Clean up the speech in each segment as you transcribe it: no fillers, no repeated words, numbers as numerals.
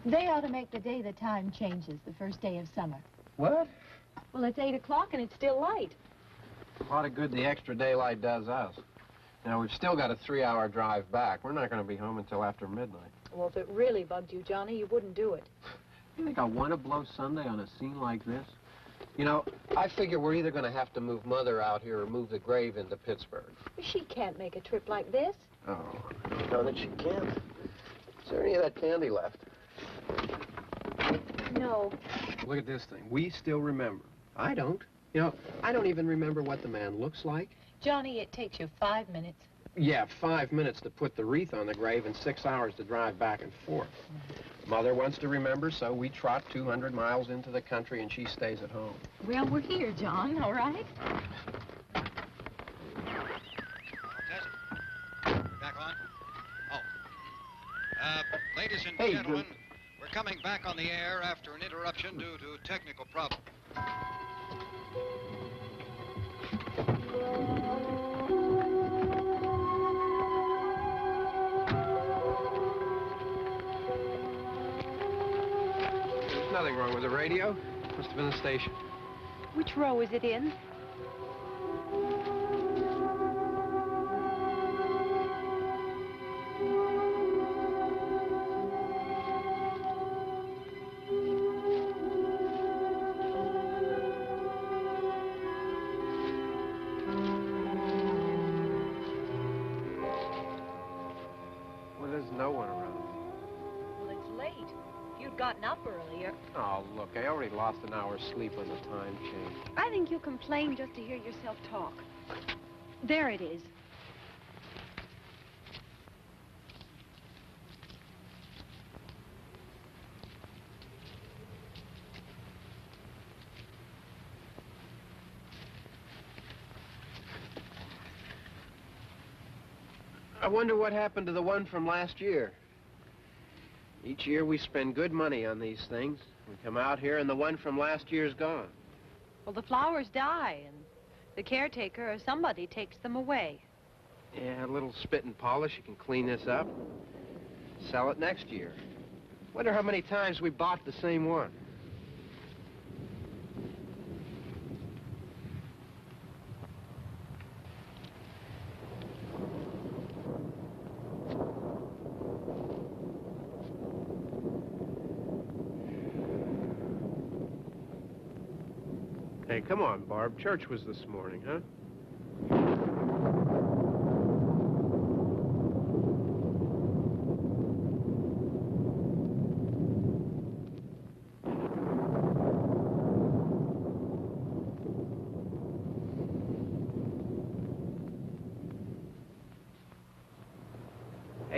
They ought to make the day the time changes, the first day of summer. What? Well, it's 8 o'clock and it's still light. A lot of good the extra daylight does us. Now, we've still got a 3-hour drive back. We're not going to be home until after midnight. Well, if it really bugged you, Johnny, you wouldn't do it. You think I want to blow Sunday on a scene like this? You know, I figure we're either going to have to move Mother out here or move the grave into Pittsburgh. She can't make a trip like this. Oh, I don't know that she can. Is there any of that candy left? No. Look at this thing. We still remember. I don't. You know, I don't even remember what the man looks like. Johnny, it takes you 5 minutes. Yeah, 5 minutes to put the wreath on the grave and 6 hours to drive back and forth. Mother wants to remember, so we trot 200 miles into the country and she stays at home. Well, we're here, John, all right? Back on? Oh. Ladies and gentlemen, we're coming back on the air after an interruption due to technical problems. There's nothing wrong with the radio. Must have been the station. Which row is it in? Well, there's no one around. Well, it's late. If you'd gotten up earlier. Oh, look, I already lost an hour's sleep on the time change. I think you complain just to hear yourself talk. There it is. I wonder what happened to the one from last year. Each year we spend good money on these things. We come out here and the one from last year's gone. Well, the flowers die, and the caretaker or somebody takes them away. Yeah, a little spit and polish. You can clean this up. Sell it next year. Wonder how many times we bought the same one. Hey, come on, Barb. Church was this morning, huh?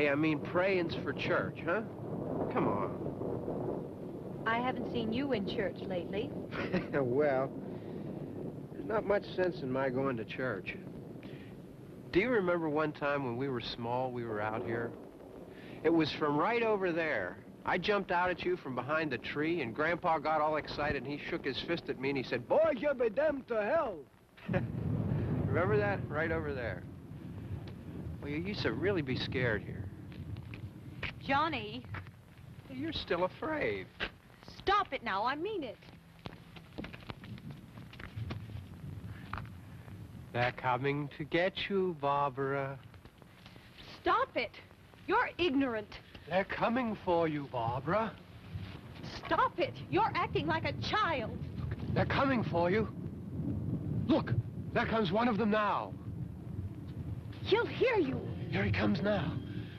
Hey, I mean praying's for church, huh? Come on. I haven't seen you in church lately. Well, there's not much sense in my going to church. Do you remember one time when we were small, we were out here? It was from right over there. I jumped out at you from behind the tree, and Grandpa got all excited, and he shook his fist at me, and he said, "Boy, you'll be damned to hell." Remember that? Right over there. Well, you used to really be scared here. Johnny, You're still afraid. stop it now. I mean it. They're coming to get you, Barbara. Stop it. You're ignorant. They're coming for you, Barbara. Stop it. You're acting like a child. They're coming for you. Look, there comes one of them now. He'll hear you. Here he comes now.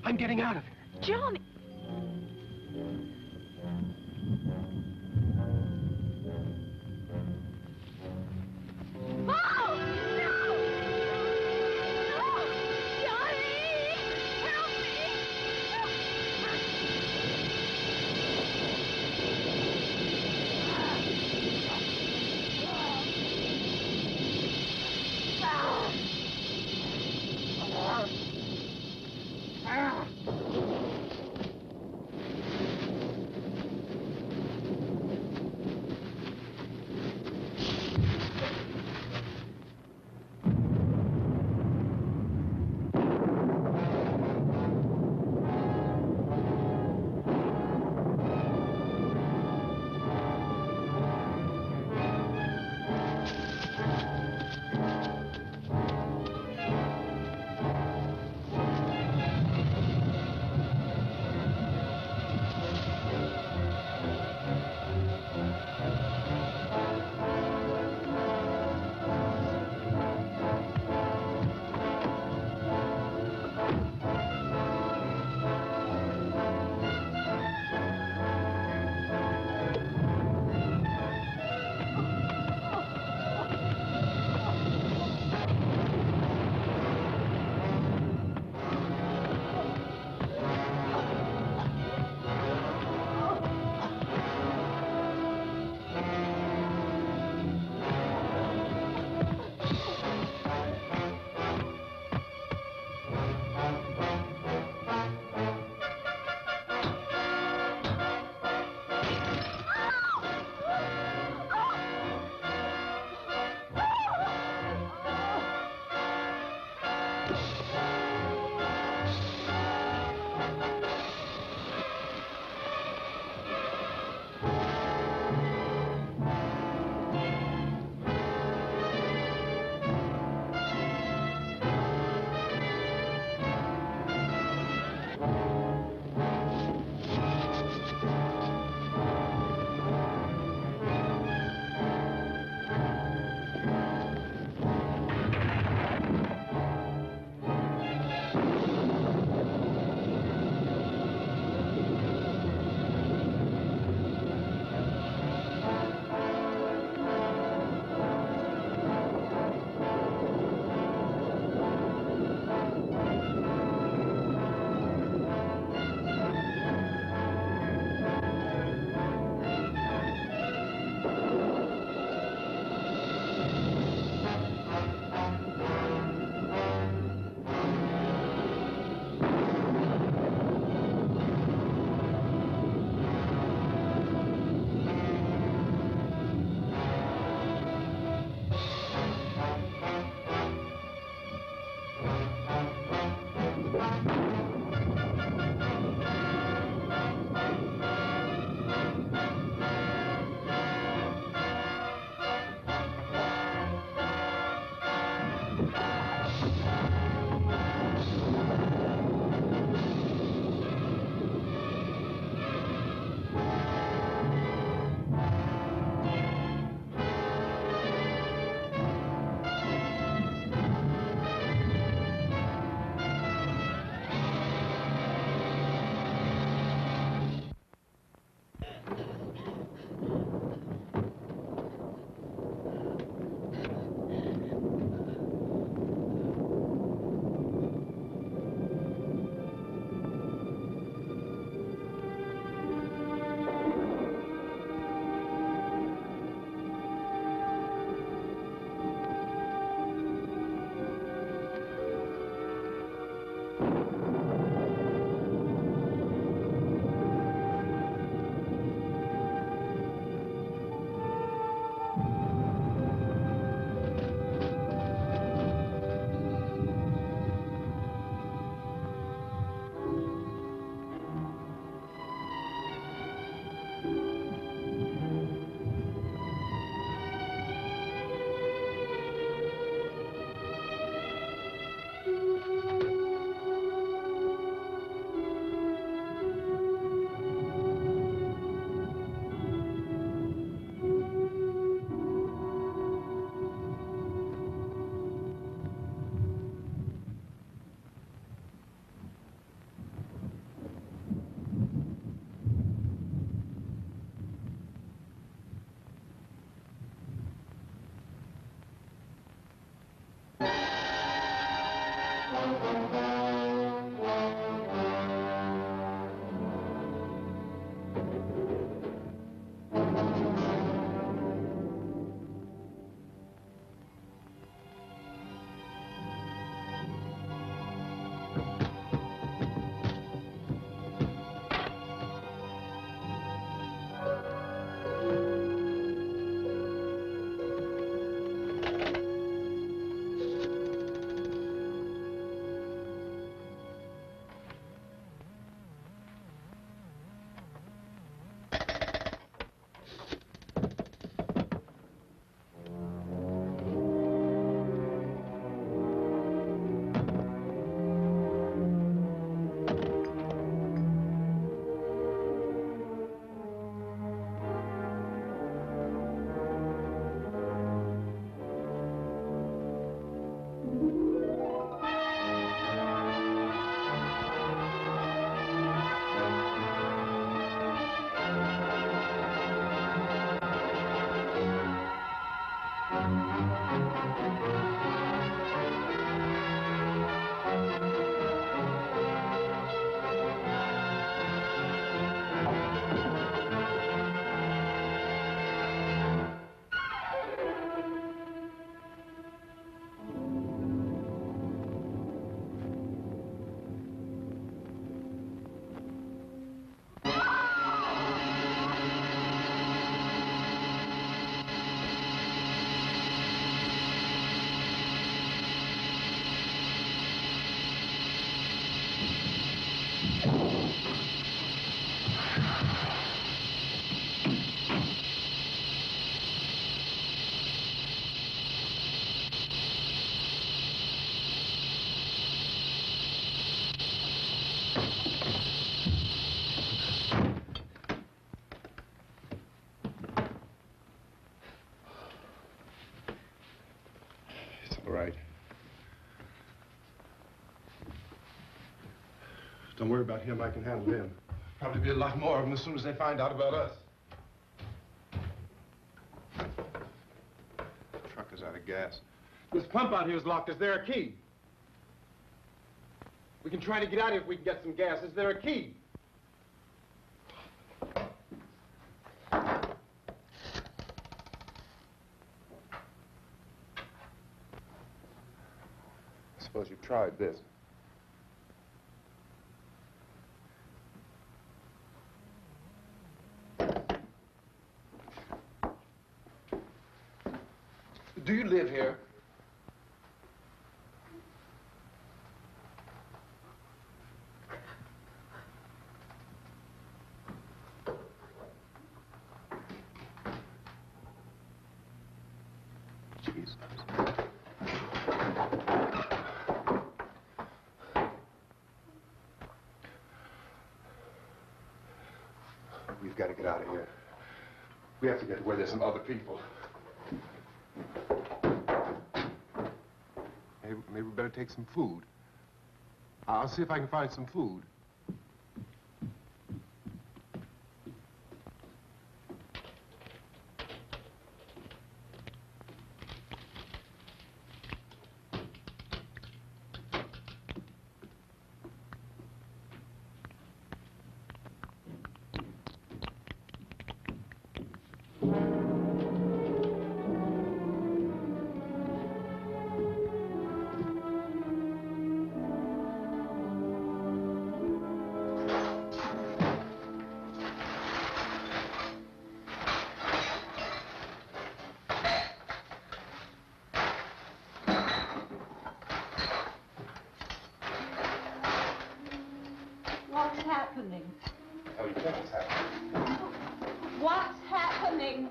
I'm getting out of here. Johnny. Oh! No! No! Johnny! Help me! worry about him. I can handle him. Probably be a lot more of them as soon as they find out about us. The truck is out of gas. This pump out here is locked. Is there a key? We can try to get out of here if we can get some gas. Is there a key? I suppose you've tried this. Do you live here? Jesus. We've got to get out of here. We have to get to where there's some other people. Maybe we better take some food. I'll see if I can find some food. What's happening? Oh, you think it's happening? What's happening?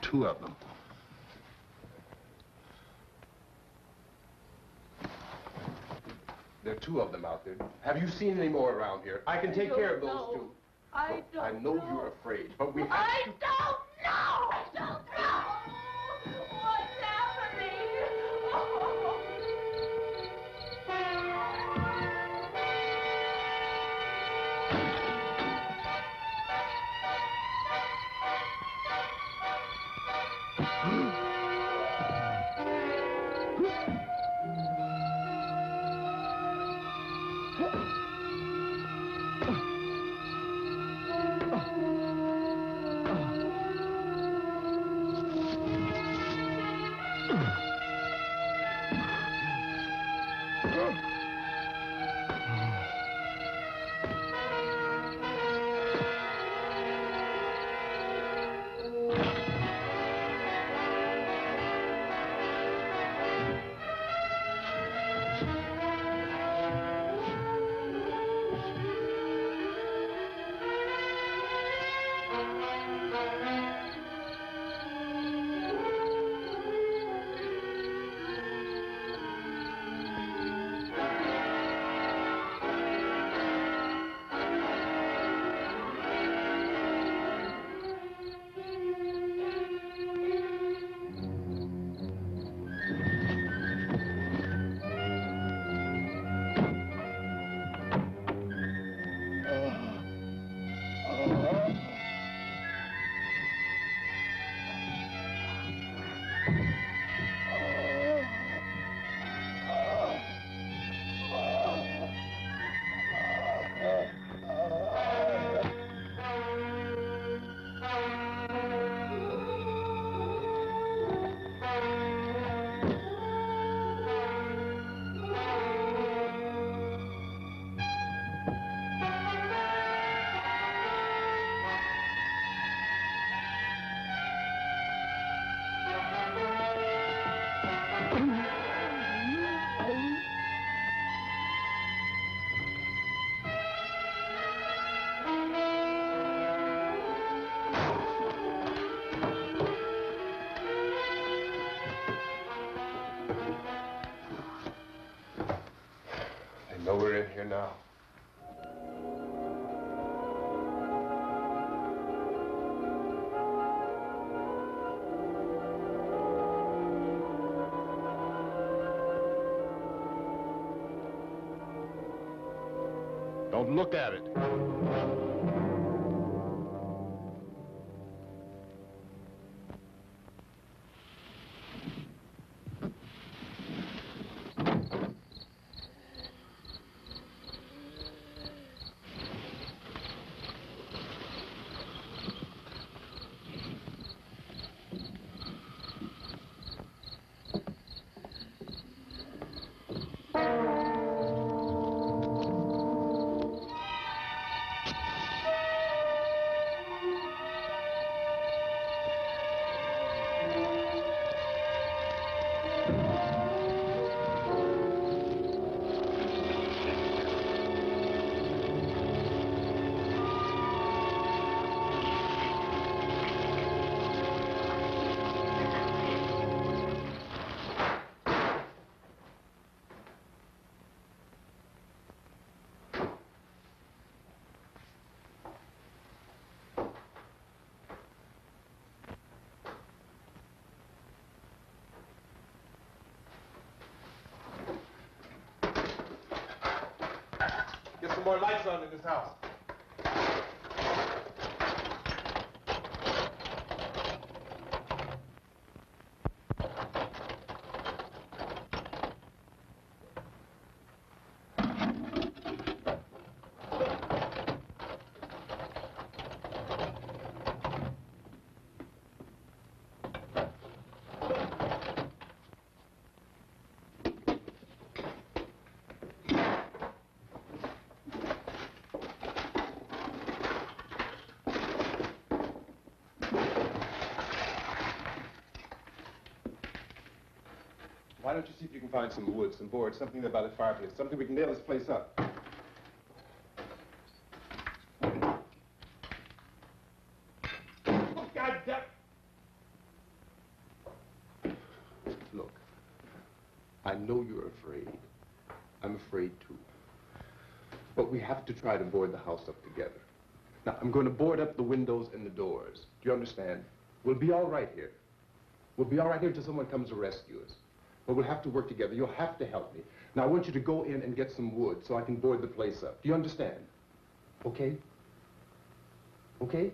Two of them. There are two of them out there. Have you seen any more around here? I can take care of those two. I don't I know you're afraid, but we have I to... don't know! I don't know! What's happening? They know we're in here now. Don't look at it. Get some more lights on in this house. Why don't you see if you can find some wood, some boards, something about the fireplace, something we can nail this place up. Oh, God damn. Look, I know you're afraid. I'm afraid too. But we have to try to board the house up together. Now, I'm going to board up the windows and the doors. Do you understand? We'll be all right here. We'll be all right here until someone comes to rescue us. But we'll have to work together. You'll have to help me. Now, I want you to go in and get some wood so I can board the place up. Do you understand? Okay? Okay?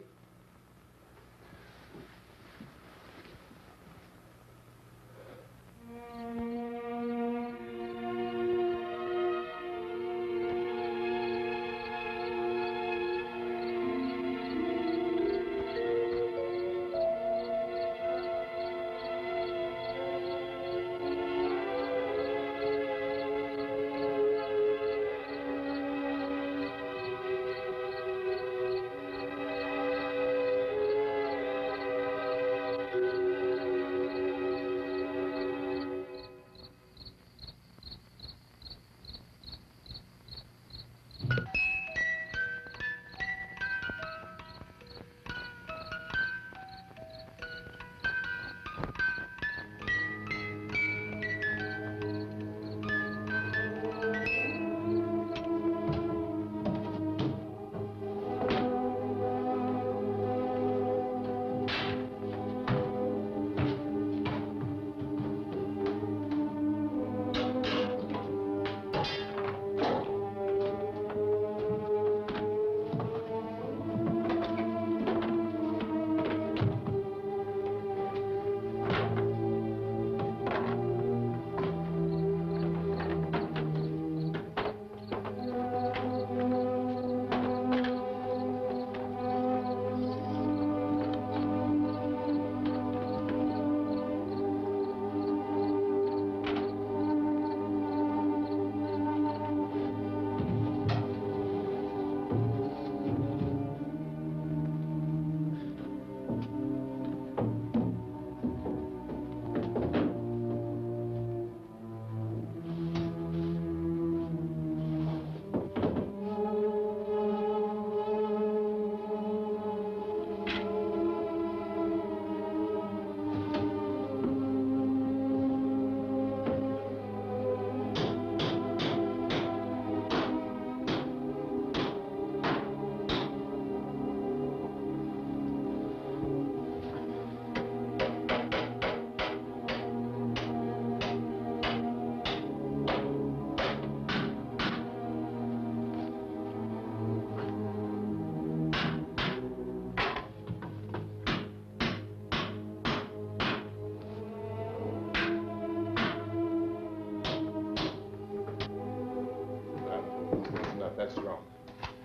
That's wrong.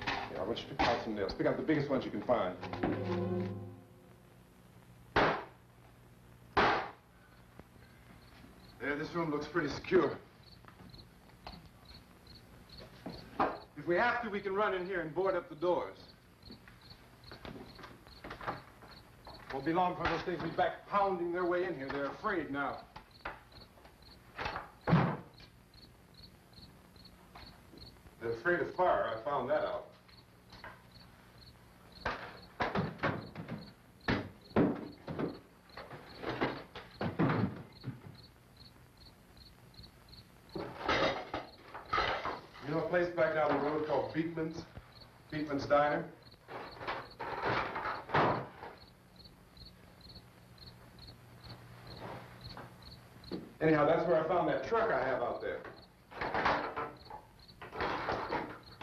Yeah, I want you to pick out some nails. Pick out the biggest ones you can find. There, this room looks pretty secure. If we have to, we can run in here and board up the doors. Won't be long for those things to be back pounding their way in here. They're afraid now. They're afraid of fire. I found that out. You know a place back down the road called Beekman's? Beekman's Diner? Anyhow, that's where I found that truck I have out there.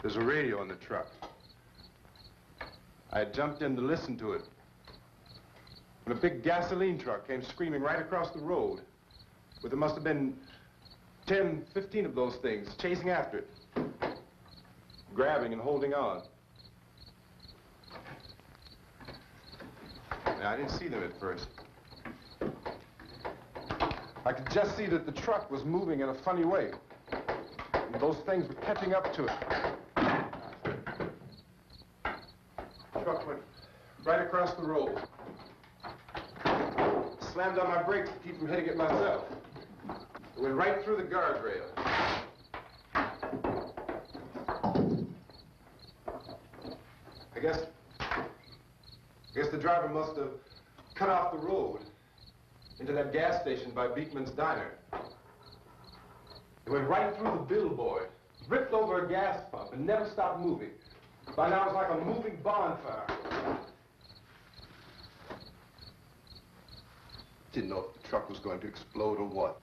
There's a radio in the truck. I had jumped in to listen to it when a big gasoline truck came screaming right across the road. But there must have been 10, 15 of those things chasing after it, grabbing and holding on. Now, I didn't see them at first. I could just see that the truck was moving in a funny way. And those things were catching up to it. The truck went right across the road. Slammed on my brakes to keep from hitting it myself. It went right through the guardrail. I guess the driver must have cut off the road into that gas station by Beekman's Diner. It went right through the billboard, ripped over a gas pump, and never stopped moving. By now, it was like a moving bonfire. Didn't know if the truck was going to explode or what.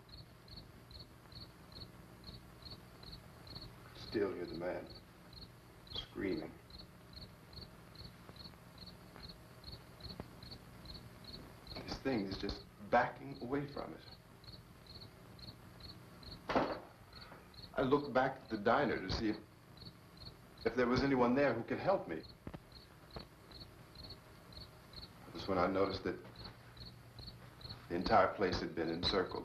Still hear the man screaming. This thing is just backing away from it. I looked back at the diner to see if there was anyone there who could help me. That's when I noticed that the entire place had been encircled.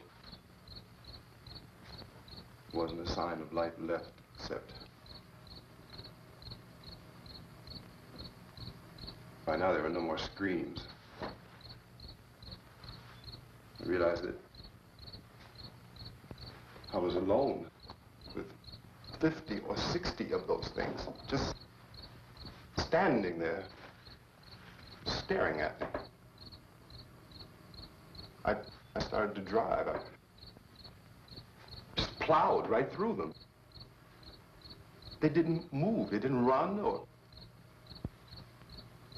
There wasn't a sign of life left except by now there were no more screams. I realized that I was alone with 50 or 60 of those things, just standing there, staring at me. I started to drive. I just plowed right through them. They didn't move. They didn't run or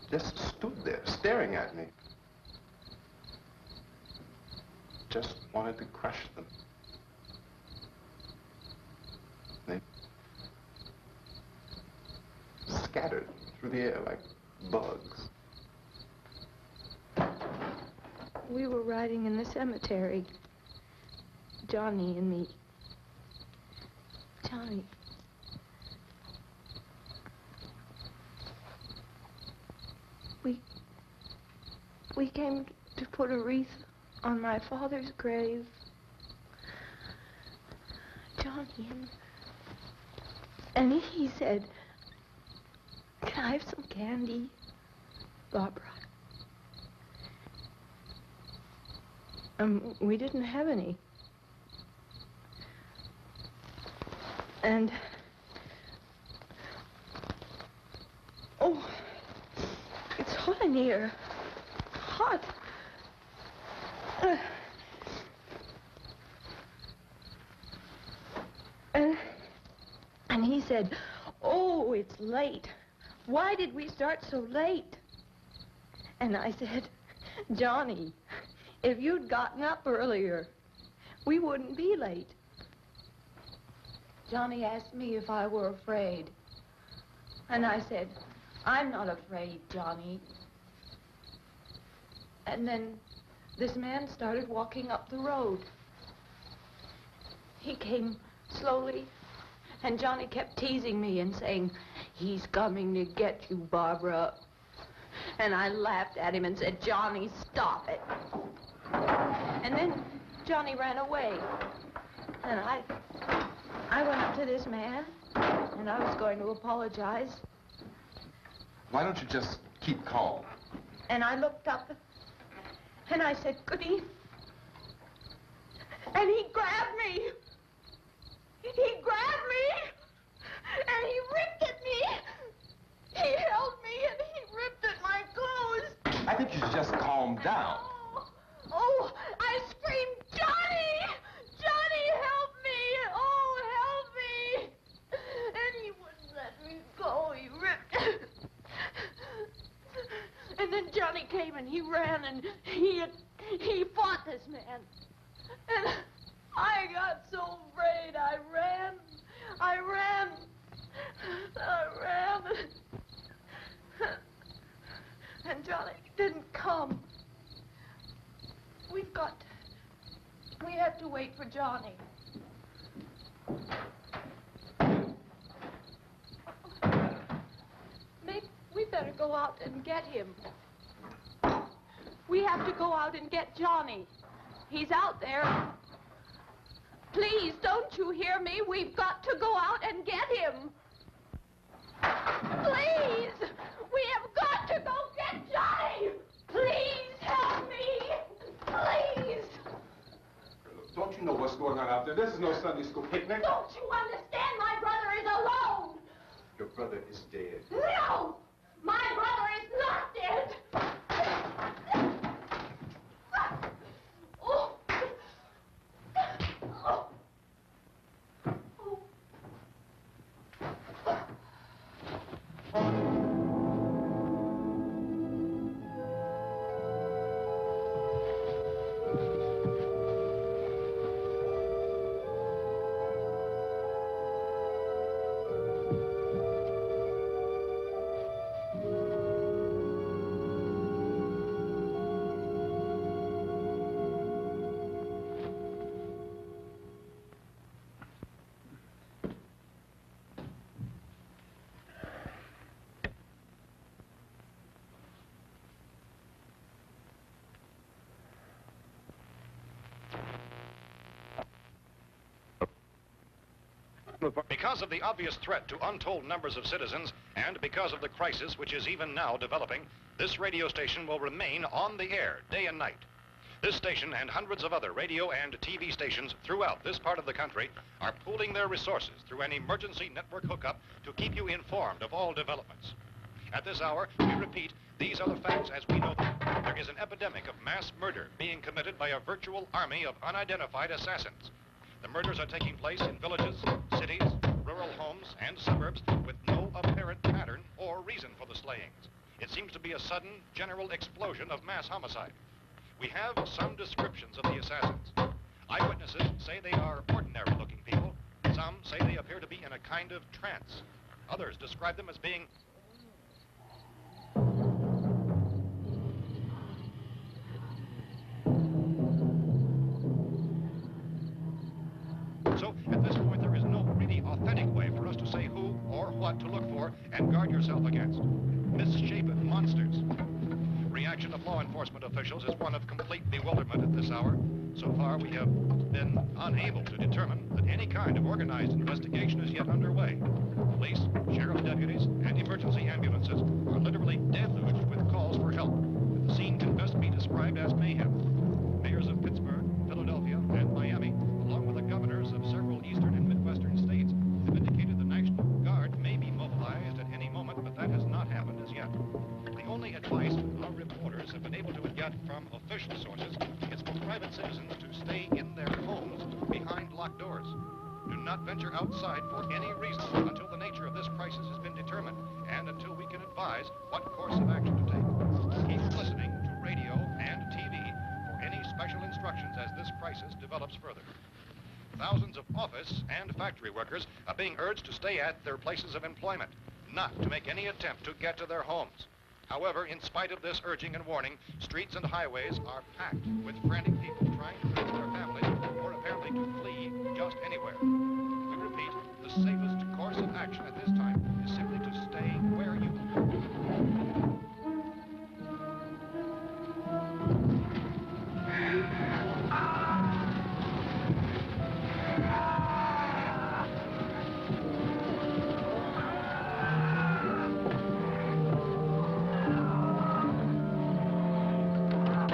just stood there, staring at me. Just wanted to crush them. They scattered through the air like bugs. We were riding in the cemetery, Johnny and me. Johnny. We came to put a wreath on my father's grave. Johnny, and he said, "Can I have some candy, Barbara?" We didn't have any. And, oh, it's hot in here. Hot. And he said, "Oh, it's late. Why did we start so late?" And I said, "Johnny, if you'd gotten up earlier, we wouldn't be late." Johnny asked me if I were afraid. And I said, "I'm not afraid, Johnny." And then this man started walking up the road. He came slowly And Johnny kept teasing me and saying, "He's coming to get you, Barbara." And I laughed at him and said, "Johnny, stop it." And then Johnny ran away. And I went up to this man, and I was going to apologize. Why don't you just keep calm? And I looked up, and I said, "Goody." And he grabbed me. He grabbed me, and he ripped at me. He held me, and he ripped at my clothes. I think you should just calm down. Oh, I screamed, "Johnny! Johnny, help me! Oh, help me!" And he wouldn't let me go. He ripped. And then Johnny came and he ran and he fought this man. And I got so afraid. I ran. And Johnny didn't come. We have to wait for Johnny. Maybe we better go out and get him. We have to go out and get Johnny. He's out there. Please, don't you hear me? We've got to go out and get him. Please! We have got to go get Johnny! Please help me! Please! Don't you know what's going on out there? This is no Sunday school picnic. Don't you understand? My brother is alone! Your brother is dead. No! My brother is not dead! Oh. Oh. Because of the obvious threat to untold numbers of citizens, and because of the crisis which is even now developing, this radio station will remain on the air day and night. This station and hundreds of other radio and TV stations throughout this part of the country are pooling their resources through an emergency network hookup to keep you informed of all developments. At this hour, we repeat, these are the facts as we know them. There is an epidemic of mass murder being committed by a virtual army of unidentified assassins. The murders are taking place in villages, cities, rural homes, and suburbs with no apparent pattern or reason for the slayings. It seems to be a sudden, general explosion of mass homicide. We have some descriptions of the assassins. Eyewitnesses say they are ordinary-looking people. Some say they appear to be in a kind of trance. Others describe them as being So, at this point, there is no really authentic way for us to say who or what to look for and guard yourself against. Misshapen monsters. Reaction of law enforcement officials is one of complete bewilderment at this hour. So far, we have been unable to determine that any kind of organized investigation is yet underway. Police, sheriff's deputies, and emergency ambulances are literally deluged with calls for help. The scene can best be described as mayhem. Mayors of Pittsburgh, Philadelphia, and Miami, along with the governors of several eastern and midwestern states, have indicated the National Guard may be mobilized at any moment, but that has not happened as yet. The only advice our reporters have been able to get from official sources is for private citizens to stay in their homes behind locked doors. Do not venture outside for any reason until the nature of this crisis has been determined and until we can advise what course of action to take. Keep listening to radio and TV for any special instructions as this crisis develops further. Thousands of office and factory workers are being urged to stay at their places of employment, not to make any attempt to get to their homes. However, in spite of this urging and warning, streets and highways are packed with frantic people trying to reach their families or apparently to flee just anywhere. We repeat, the safest course of action at this time is simply to stay where you are.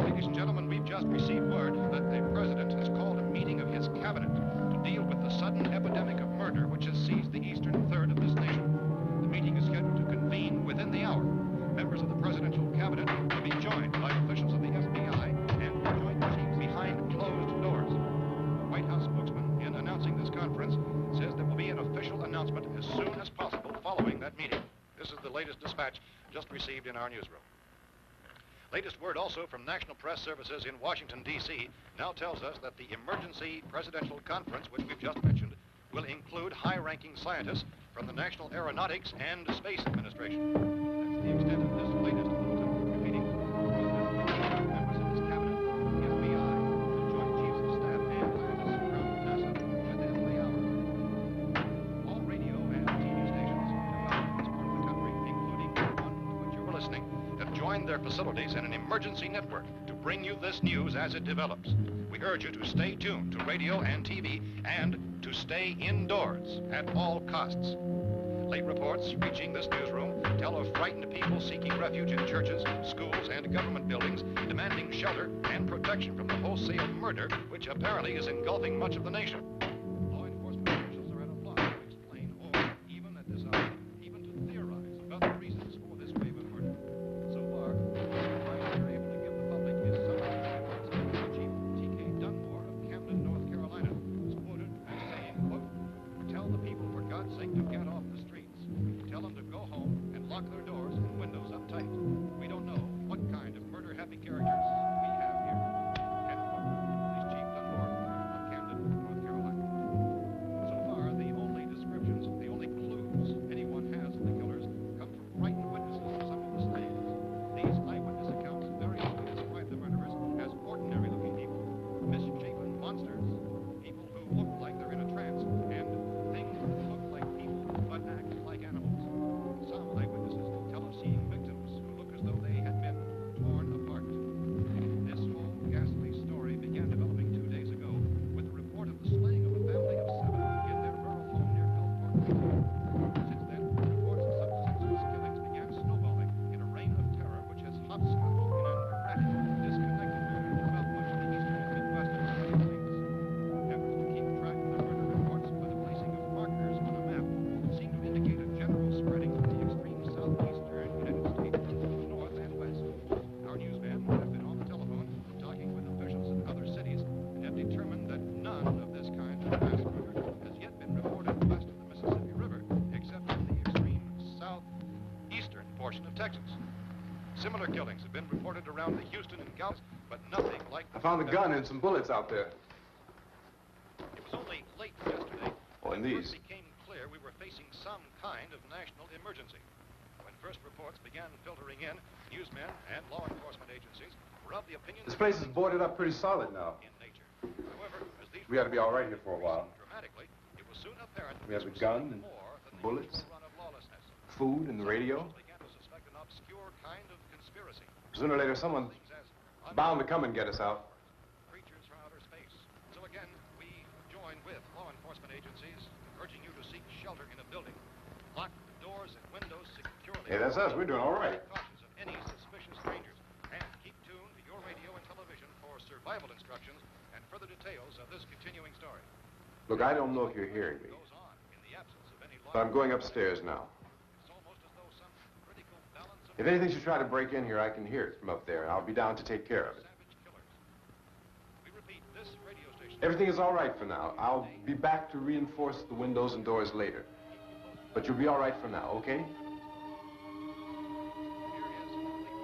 Ladies and gentlemen, we've just received word that the president has called a meeting of his cabinet to deal with the sudden epidemic of murder which has seized the eastern third of this nation. The meeting is scheduled to convene within the hour. Members of the presidential cabinet will be joined by officials of the FBI and joint teams behind closed doors. The White House spokesman, in announcing this conference, says there will be an official announcement as soon as possible following that meeting. This is the latest dispatch just received in our newsroom. Latest word also from National Press Services in Washington, D.C. now tells us that the emergency presidential conference, which we've just mentioned, will include high-ranking scientists from the National Aeronautics and Space Administration. That's the extent of this latest bulletin. Repeating, members of this cabinet, the FBI, the Joint Chiefs of Staff, and scientists from NASA within the hour. All radio and TV stations throughout this part of the country, including the one to which you were listening, have joined their facilities in an emergency network to bring you this news as it develops. We urge you to stay tuned to radio and TV and to stay indoors at all costs. Late reports reaching this newsroom tell of frightened people seeking refuge in churches, schools, and government buildings, demanding shelter and protection from the wholesale murder which apparently is engulfing much of the nation. Law enforcement officials are at a loss to explain or, even at this hour, even to theorize about the reasons for this wave of murder. So far, the advice we're able to give the public is summary reports of Chief T.K. Dunmore of Camden, North Carolina, who's quoted as saying, quote, "Tell the people, for God's sake, to get off the streets. Tell them to go home and lock their doors and windows up tight. We don't know what kind of murder-happy characters we have here." End quote. Police Chief Dunmore of Camden, North Carolina. So far, the only descriptions, the only clues anyone has of the killers come from frightened witnesses of some of the slayings. These eyewitness accounts very often describe the murderers as ordinary-looking people, misshapen monsters, people who look like they're in a trance, and things that look like people but act like animals. Some eyewitnesses tell of seeing victims who look as though they had been torn apart. This whole ghastly story began developing 2 days ago with the report of the slaying of a family of 7 in their rural home near Gulfport, Virginia. Since then, reports of such senseless killings began snowballing in a reign of terror which has hopscotched in an erratic, disconnected manner throughout much of the eastern and midwestern United States. Efforts to keep track of the murder reports by the placing of markers on a map seem to indicate a general spreading of the extreme southeastern United States to the north and west. Our newsmen have been on the telephone talking with officials in other cities and have determined that none of this kind of mass murder has yet been reported west of the Mississippi River, except in the extreme southeastern portion of Texas. Similar killings have been reported around the Houston and Galveston, but nothing like I found a gun and some bullets out there. It was only late yesterday Oh, and when it these. first became clear we were facing some kind of national emergency. When first reports began filtering in, newsmen and law enforcement agencies were of the opinion This that place is boarded up pretty solid now. in nature. However, as these We ought to be all right reports here for a while. increased dramatically, it was soon apparent that We have this a was gun something and more than the bullets, usual run of lawlessness. food and the radio. Some officials began to suspect an obscure kind of conspiracy. Sooner or later, someone's Things as bound to come and get us out. creatures from outer space. So again, we join with law enforcement agencies, urging you to seek shelter in a building. Lock the doors and windows securely. Hey, that's us. We're doing all right. Cautions of any suspicious strangers. And keep tuned to your radio and television for survival instructions and further details of this continuing story. Look, I don't know if you're hearing me, Goes on in the absence of any law. but I'm going upstairs now. It's almost as though some critical balance of If anything should try to break in here, I can hear it from up there, and I'll be down to take care of it. savage killers. We repeat, this radio station. Everything is all right for now. I'll be back to reinforce the windows and doors later. But you'll be all right for now, okay?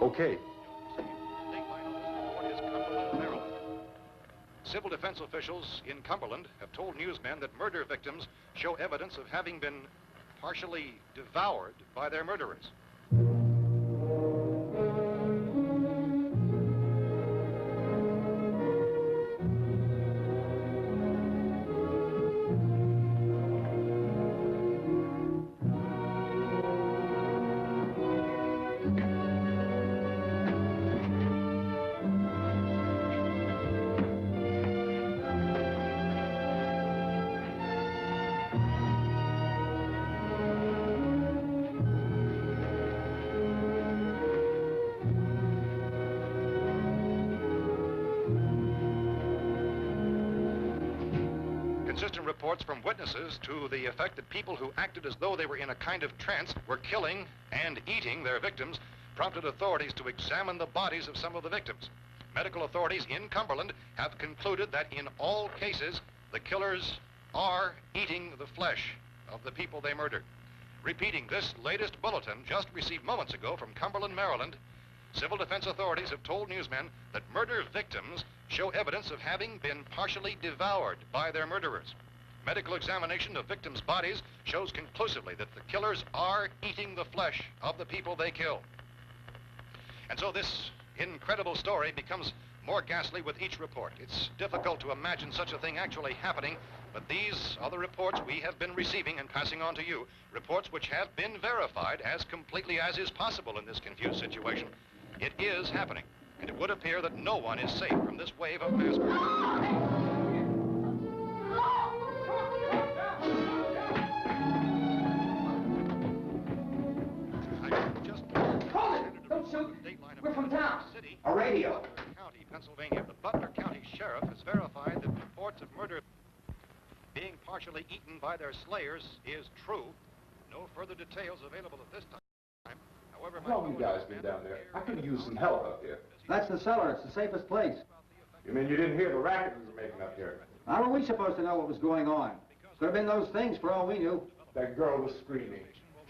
Okay. Dateline on this report is Cumberland, Maryland. Civil defense officials in Cumberland have told newsmen that murder victims show evidence of having been partially devoured by their murderers. inconsistent reports from witnesses to the effect that people who acted as though they were in a kind of trance were killing and eating their victims prompted authorities to examine the bodies of some of the victims. Medical authorities in Cumberland have concluded that in all cases, the killers are eating the flesh of the people they murdered. Repeating this latest bulletin just received moments ago from Cumberland, Maryland, civil defense authorities have told newsmen that murder victims show evidence of having been partially devoured by their murderers. Medical examination of victims' bodies shows conclusively that the killers are eating the flesh of the people they kill. And so this incredible story becomes more ghastly with each report. It's difficult to imagine such a thing actually happening, but these are the reports we have been receiving and passing on to you, reports which have been verified as completely as is possible in this confused situation. It is happening, and it would appear that no one is safe from this wave of mass murder. We're from town. A radio. County, Pennsylvania. The Butler County Sheriff has verified that reports of murder being partially eaten by their slayers is true. No further details available at this time. However, How long you guys been down there? I could use some help up here. That's the cellar. It's the safest place. You mean you didn't hear the racket we were making up here? How were we supposed to know what was going on? Could have been those things for all we knew. That girl was screaming.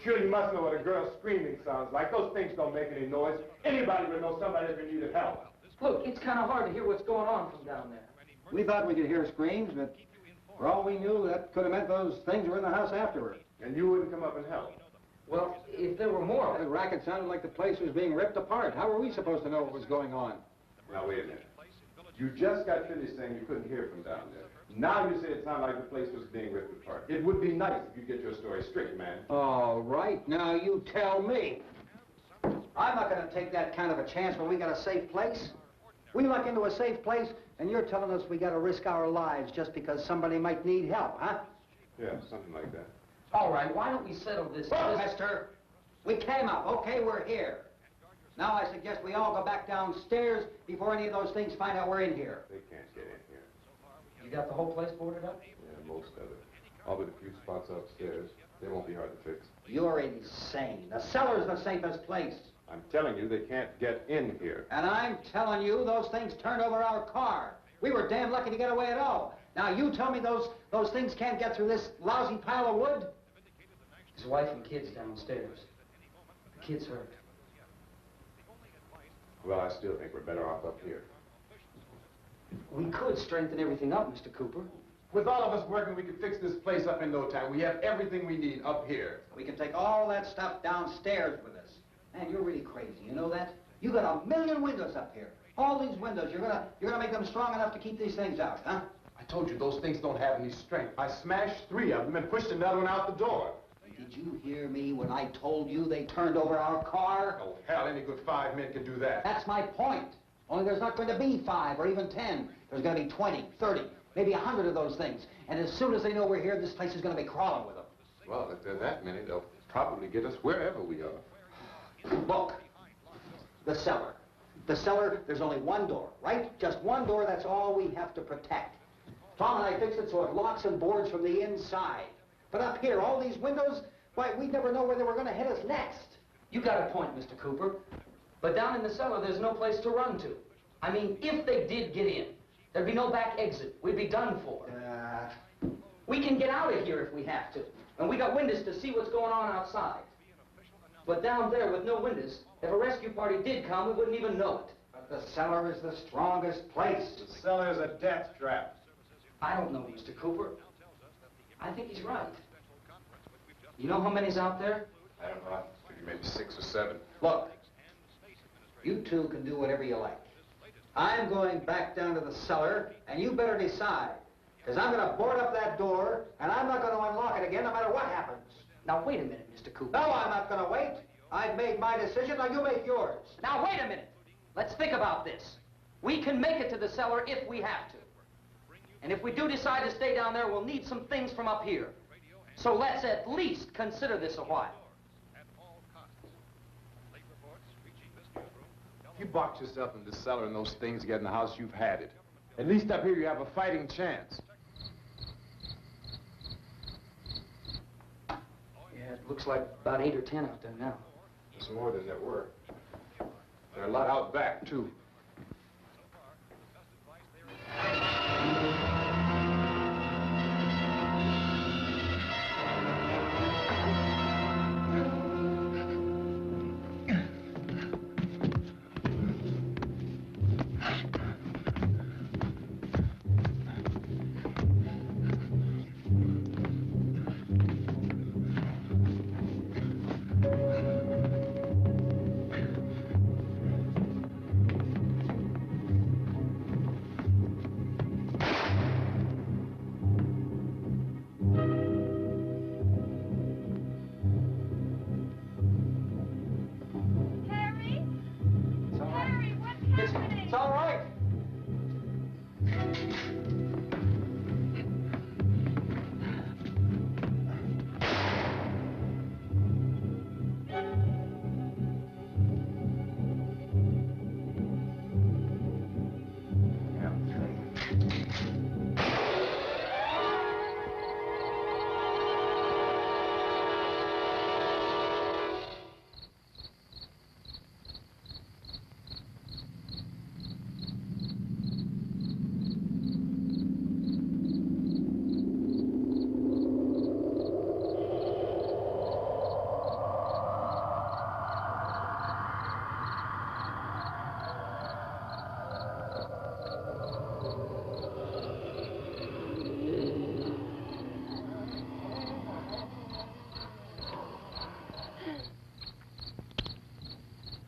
Sure, you must know what a girl screaming sounds like. Those things don't make any noise. Anybody would know somebody ever needed help. Look, it's kind of hard to hear what's going on from down there. We thought we could hear screams, but for all we knew, that could have meant those things were in the house afterward. And you wouldn't come up and help? Well, if there were more... The racket sounded like the place was being ripped apart. How were we supposed to know what was going on? Now, wait a minute. You just got finished saying you couldn't hear from down there. Now you say it sounded like the place was being ripped apart. It would be nice if you get your story straight, man. All right, now you tell me. I'm not going to take that kind of a chance when we got a safe place. We luck into a safe place, and you're telling us we got to risk our lives just because somebody might need help, huh? Yeah, something like that. All right, why don't we settle this... Look, mister, we came up. Okay, we're here. Now I suggest we all go back downstairs before any of those things find out we're in here. They can't get in here. You got the whole place boarded up? Yeah, most of it. All but a few spots upstairs. They won't be hard to fix. You're insane. The cellar's the safest place. I'm telling you, they can't get in here. And I'm telling you, those things turned over our car. We were damn lucky to get away at all. Now you tell me those things can't get through this lousy pile of wood? His wife and kids downstairs. The kid's hurt. Well, I still think we're better off up here. We could strengthen everything up, Mr. Cooper. With all of us working, we could fix this place up in no time. We have everything we need up here. We can take all that stuff downstairs with us. Man, you're really crazy, you know that? You got 1,000,000 windows up here. All these windows, you're gonna make them strong enough to keep these things out, huh? I told you those things don't have any strength. I smashed 3 of them and pushed another one out the door. Did you hear me when I told you they turned over our car? Oh, hell, any good 5 men could do that. That's my point. Only there's not going to be 5 or even 10. There's going to be 20, 30, maybe 100 of those things. And as soon as they know we're here, this place is going to be crawling with them. Well, if there are that many, they'll probably get us wherever we are. Look, the cellar. The cellar, there's only one door, right? Just one door, that's all we have to protect. Tom and I fixed it so it locks and boards from the inside. But up here, all these windows, why, we'd never know where they were going to hit us next. You got a point, Mr. Cooper. But down in the cellar, there's no place to run to. I mean, if they did get in, there'd be no back exit. We'd be done for. We can get out of here if we have to. And we got windows to see what's going on outside. But down there with no windows, if a rescue party did come, we wouldn't even know it. But the cellar is the strongest place. The cellar's a death trap. I don't know, Mr. Cooper. I think he's right. You know how many's out there? I don't know. Maybe 6 or 7. Look, you two can do whatever you like. I'm going back down to the cellar, and you better decide. Because I'm going to board up that door, and I'm not going to unlock it again no matter what happens. Now, wait a minute, Mr. Cooper. No, I'm not going to wait. I've made my decision, now you make yours. Now, wait a minute. Let's think about this. We can make it to the cellar if we have to. And if we do decide to stay down there, we'll need some things from up here. So let's at least consider this a while. If you box yourself in the cellar and those things get in the house, you've had it. At least up here you have a fighting chance. Yeah, it looks like about 8 or 10 out there now. It's more than there were. There are a lot out back, too. It's all right.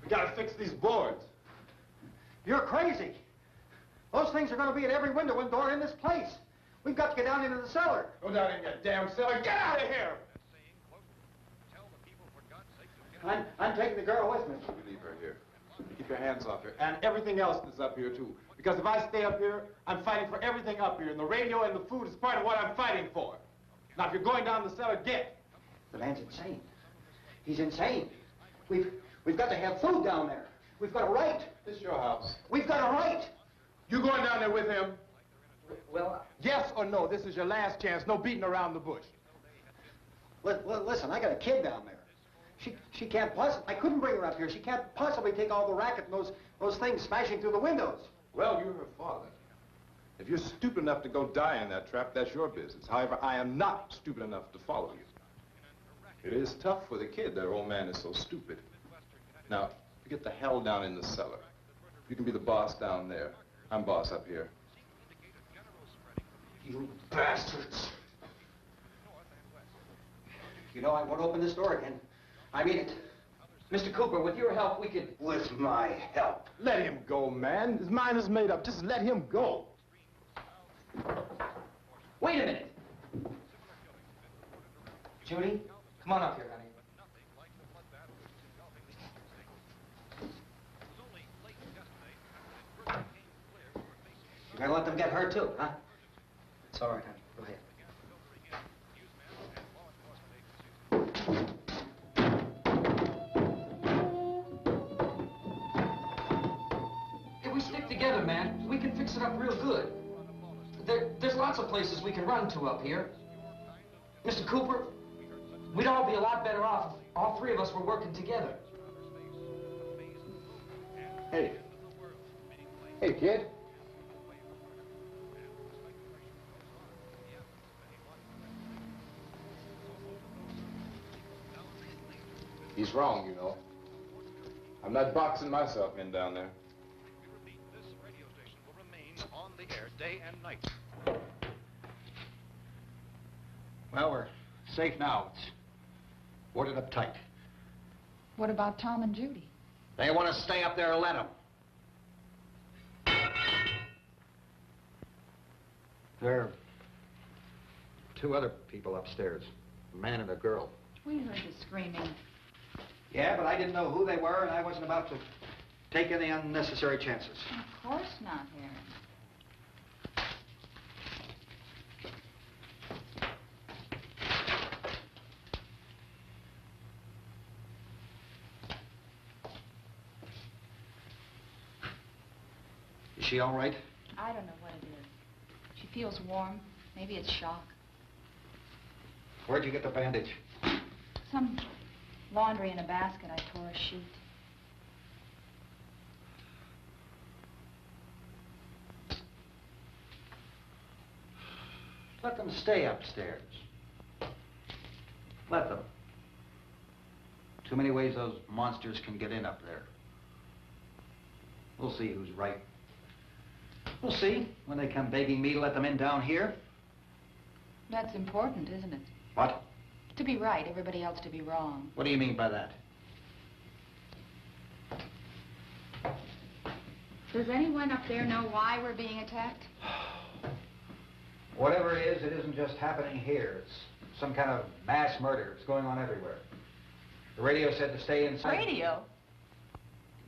We gotta fix these boards. You're crazy. Those things are going to be at every window and door in this place. We've got to get down into the cellar. Go down in that damn cellar. Get out of here! I'm taking the girl with me. You leave her here. Keep your hands off her. And everything else that's up here, too. Because if I stay up here, I'm fighting for everything up here. And the radio and the food is part of what I'm fighting for. Now, if you're going down the cellar, get. The man's insane. He's insane. We've got to have food down there. We've got a right. This is your house. We've got a right. You going down there with him? Well, Yes or no? This is your last chance. No beating around the bush. Listen, I got a kid down there. She can't possibly, I couldn't bring her up here. She can't possibly take all the racket and those things smashing through the windows. Well, you're her father. If you're stupid enough to go die in that trap, that's your business. However, I am not stupid enough to follow you. It is tough for the kid. That old man is so stupid. Now, you get the hell down in the cellar. You can be the boss down there. I'm boss up here. You bastards. You know, I won't open this door again. I mean it. Mr. Cooper, with your help, we could... With my help. Let him go, man. His mind is made up. Just let him go. Wait a minute. Judy, come on up here, honey. You're gonna let them get hurt too, huh? It's all right, honey. Go ahead. If we stick together, man, we can fix it up real good. There's lots of places we can run to up here. Mr. Cooper, we'd all be a lot better off if all three of us were working together. Hey. Hey, kid. He's wrong, you know. I'm not boxing myself in down there. We repeat, this radio station will remain on the air day and night. Well, we're safe now. It's boarded up tight. What about Tom and Judy? They want to stay up there, let them. There are two other people upstairs, a man and a girl. We heard the screaming. Yeah, but I didn't know who they were, and I wasn't about to take any unnecessary chances. Of course not, Harry. Is she all right? I don't know what it is. She feels warm. Maybe it's shock. Where'd you get the bandage? Some laundry in a basket. I tore a sheet. Let them stay upstairs. Let them. Too many ways those monsters can get in up there. We'll see who's right. We'll see when they come begging me to let them in down here. That's important, isn't it? What? To be right, everybody else to be wrong. What do you mean by that? Does anyone up there know why we're being attacked? Whatever it is, it isn't just happening here. It's some kind of mass murder. It's going on everywhere. The radio said to stay inside. Radio?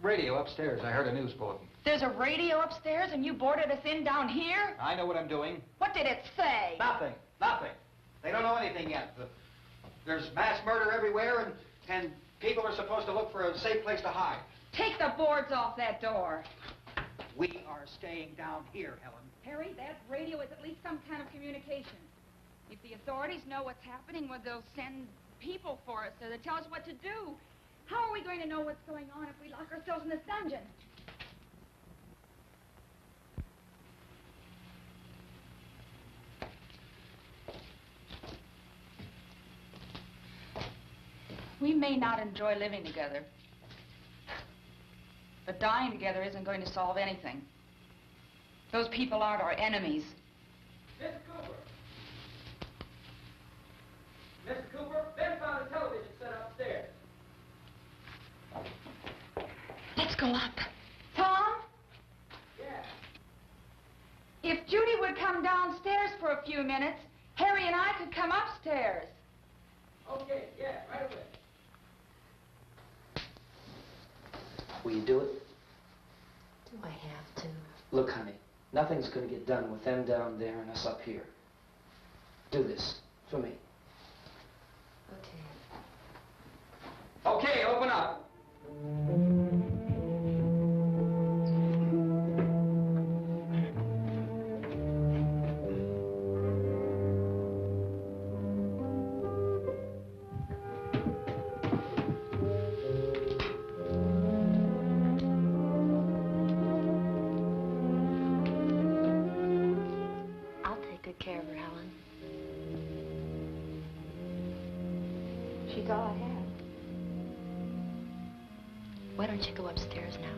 Radio upstairs. I heard a news bulletin. There's a radio upstairs and you boarded us in down here? I know what I'm doing. What did it say? Nothing. Nothing. They don't know anything yet. There's mass murder everywhere, and people are supposed to look for a safe place to hide. Take the boards off that door. We are staying down here, Helen. Harry, that radio is at least some kind of communication. If the authorities know what's happening, well, they'll send people for us to tell us what to do. How are we going to know what's going on if we lock ourselves in this dungeon? We may not enjoy living together, but dying together isn't going to solve anything. Those people aren't our enemies. Mr. Cooper! Mr. Cooper, Ben found a television set upstairs. Let's go up. Tom? Yeah. If Judy would come downstairs for a few minutes, Harry and I could come upstairs. Okay, yeah, right away. Will you do it? Do I have to? Look, honey, nothing's going to get done with them down there and us up here. Do this for me. Okay. Okay, open up. I'll take good care of her, Helen. She's all I have. Why don't you go upstairs now?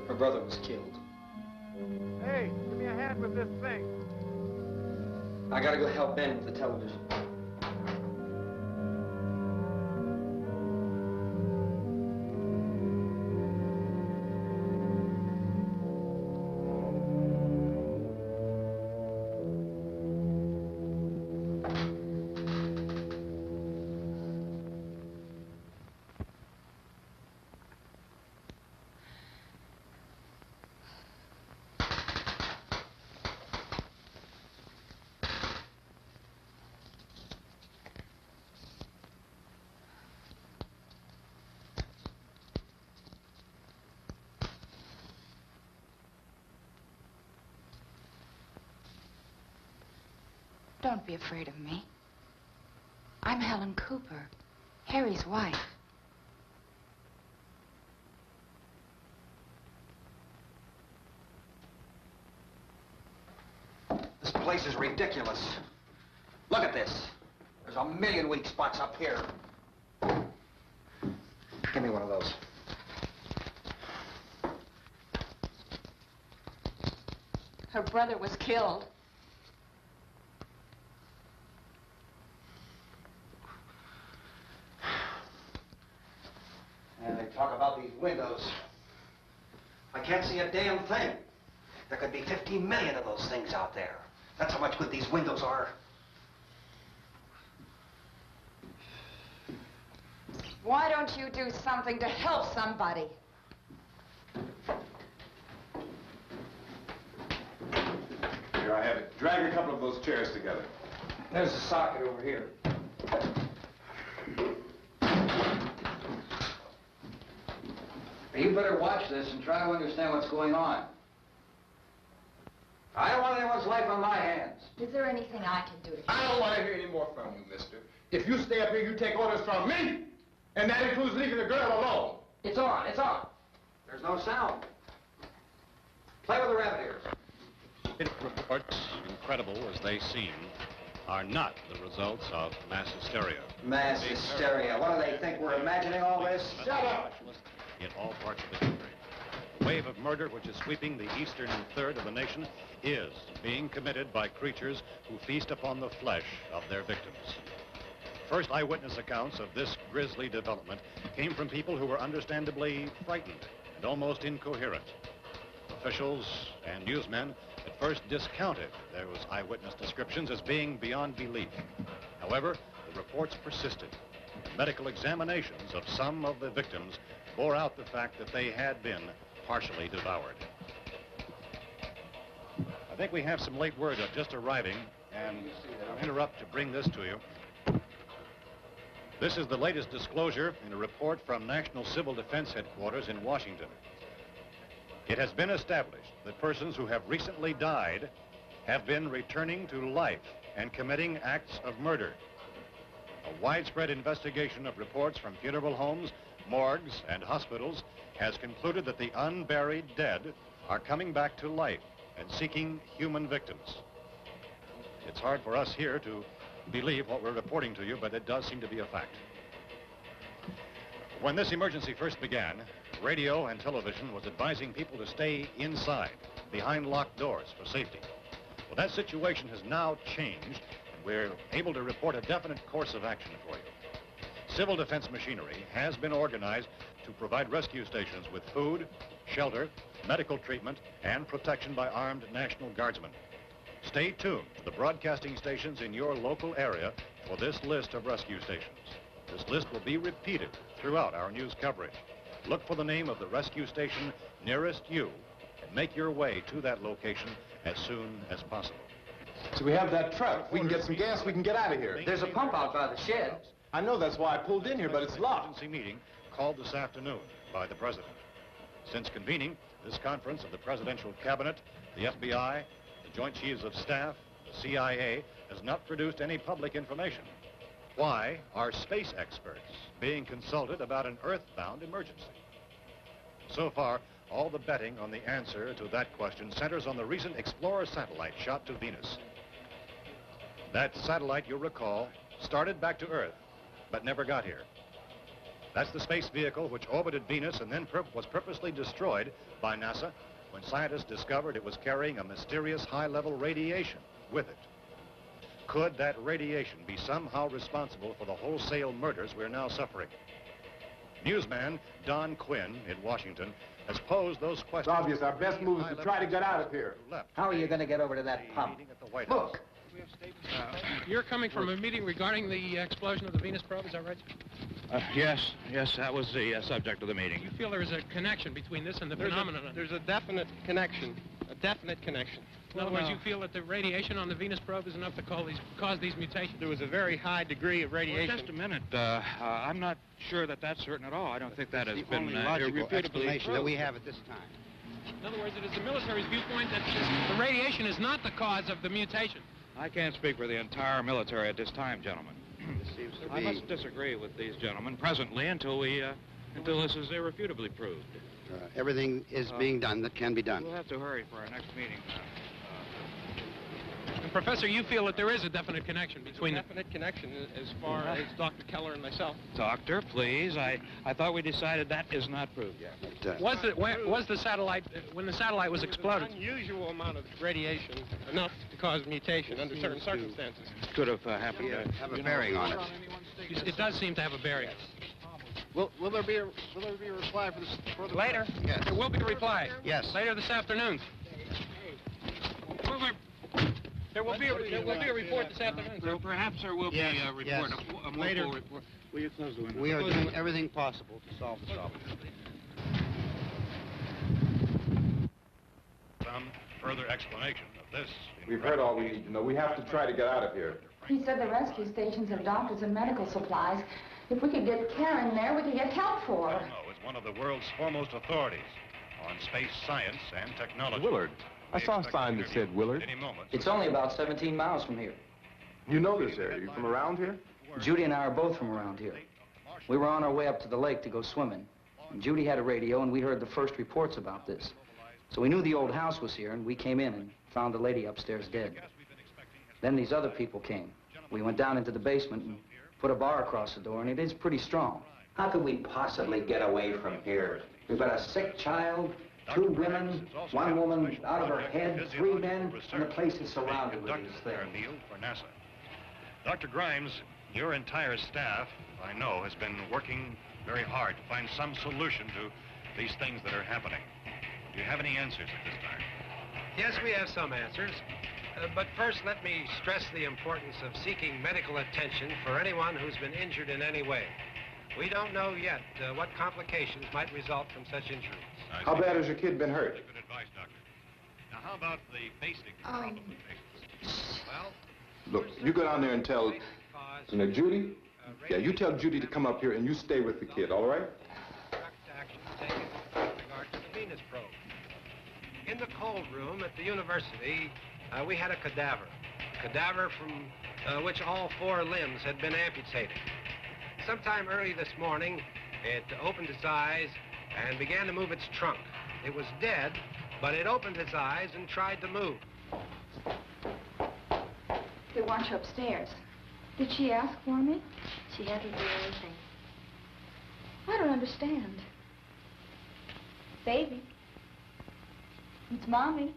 Her brother was killed. Hey, give me a hand with this thing. I gotta go help Ben with the television. Don't be afraid of me. I'm Helen Cooper, Harry's wife. This place is ridiculous. Look at this. There's a million weak spots up here. Give me one of those. Her brother was killed. And they talk about these windows. I can't see a damn thing. There could be 15 million of those things out there. That's how much good these windows are. Why don't you do something to help somebody? Here, I have it. Drag a couple of those chairs together. There's a socket over here. You better watch this and try to understand what's going on. I don't want anyone's life on my hands. Is there anything I can do to help? I don't want to hear any more from you, mister. If you stay up here, you take orders from me. And that includes leaving the girl alone. It's on, it's on. There's no sound. Play with the rabbit ears. Reports, incredible as they seem, are not the results of mass hysteria. Mass hysteria. What do they think? We're imagining all this? Shut up! In all parts of the country. The wave of murder which is sweeping the eastern third of the nation is being committed by creatures who feast upon the flesh of their victims. First eyewitness accounts of this grisly development came from people who were understandably frightened and almost incoherent. Officials and newsmen at first discounted those eyewitness descriptions as being beyond belief. However, the reports persisted. Medical examinations of some of the victims bore out the fact that they had been partially devoured. I think we have some late word just arriving, and I'll interrupt to bring this to you. This is the latest disclosure in a report from National Civil Defense Headquarters in Washington. It has been established that persons who have recently died have been returning to life and committing acts of murder. A widespread investigation of reports from funeral homes, morgues, and hospitals has concluded that the unburied dead are coming back to life and seeking human victims. It's hard for us here to believe what we're reporting to you, but it does seem to be a fact. When this emergency first began, radio and television was advising people to stay inside, behind locked doors for safety. Well, that situation has now changed, and we're able to report a definite course of action for you. Civil defense machinery has been organized to provide rescue stations with food, shelter, medical treatment, and protection by armed National Guardsmen. Stay tuned to the broadcasting stations in your local area for this list of rescue stations. This list will be repeated throughout our news coverage. Look for the name of the rescue station nearest you and make your way to that location as soon as possible. So we have that truck. If we can get some gas, we can get out of here. There's a pump out by the shed. I know, that's why I pulled in here, but it's locked. Emergency meeting called this afternoon by the President. Since convening this conference of the Presidential Cabinet, the FBI, the Joint Chiefs of Staff, the CIA has not produced any public information. Why are space experts being consulted about an Earth-bound emergency? So far, all the betting on the answer to that question centers on the recent Explorer satellite shot to Venus. That satellite, you'll recall, started back to Earth, but never got here. That's the space vehicle which orbited Venus and then was purposely destroyed by NASA when scientists discovered it was carrying a mysterious high-level radiation with it. Could that radiation be somehow responsible for the wholesale murders we're now suffering? Newsman Don Quinn in Washington has posed those questions. It's obvious our best move is to try to get out of here. How are you going to get over to that pump? Look. You're coming from a meeting regarding the explosion of the Venus probe, is that right? Yes, that was the subject of the meeting. You feel there is a connection between this and the phenomenon? There's a definite connection. In other words, you feel that the radiation on the Venus probe is enough to cause these mutations? There was a very high degree of radiation. Well, just a minute. I'm not sure that that's certain at all. I don't think that has been logical irrefutably explanation proved. that we have at this time. In other words, it is the military's viewpoint that the radiation is not the cause of the mutation. I can't speak for the entire military at this time, gentlemen. This seems to I be... must disagree with these gentlemen presently until this is irrefutably proved. everything is being done that can be done. We'll have to hurry for our next meeting. And Professor, you feel that there is a definite connection between them? Definite connection as far as Dr. Keller and myself. Doctor, please. I thought we decided that is not proved yet. But, Was the satellite, when the satellite was exploded? An unusual amount of radiation, enough to cause mutation under certain circumstances. Could have happened. have a bearing on it. It does seem to have a bearing. Will there be a reply for this? Later? Yes. There will be a reply. Yes. Later this afternoon. There will be a report this afternoon, sir. Well, perhaps there will be a report, yes. a more Later. full report. Will you close the window? We are doing everything possible to solve the problem. Some further explanation of this. We've heard all we need to know. We have to try to get out of here. He said the rescue stations have doctors and medical supplies. If we could get Karen there, we could get help for her. No, it's one of the world's foremost authorities on space science and technology. Willard. I saw a sign that said Willard. Any moment. It's only about 17 miles from here. You know this area. You from around here? Judy and I are both from around here. We were on our way up to the lake to go swimming. And Judy had a radio, and we heard the first reports about this. So we knew the old house was here, and we came in and found the lady upstairs dead. Then these other people came. We went down into the basement and put a bar across the door, and it is pretty strong. How could we possibly get away from here? We've got a sick child, 2 women, 1 woman out of her head, 3 men, and the place is surrounded with these things. For NASA. Dr. Grimes, your entire staff, I know, has been working very hard to find some solution to these things that are happening. Do you have any answers at this time? Yes, we have some answers. But first, let me stress the importance of seeking medical attention for anyone who's been injured in any way. We don't know yet what complications might result from such injuries. How bad has your kid been hurt? Good advice, Doctor. Now, how about the basic problem of patients? Well, Look, you go down there and tell, Judy? Yeah, you tell Judy to come up here and you stay with the kid, all right? action taken with regard to the Venus probe. In the cold room at the university, we had a cadaver from which all 4 limbs had been amputated. Sometime early this morning, it opened its eyes and began to move its trunk. It was dead, but it opened its eyes and tried to move. They want you upstairs. Did she ask for me? She hasn't done anything. I don't understand. Baby. It's Mommy.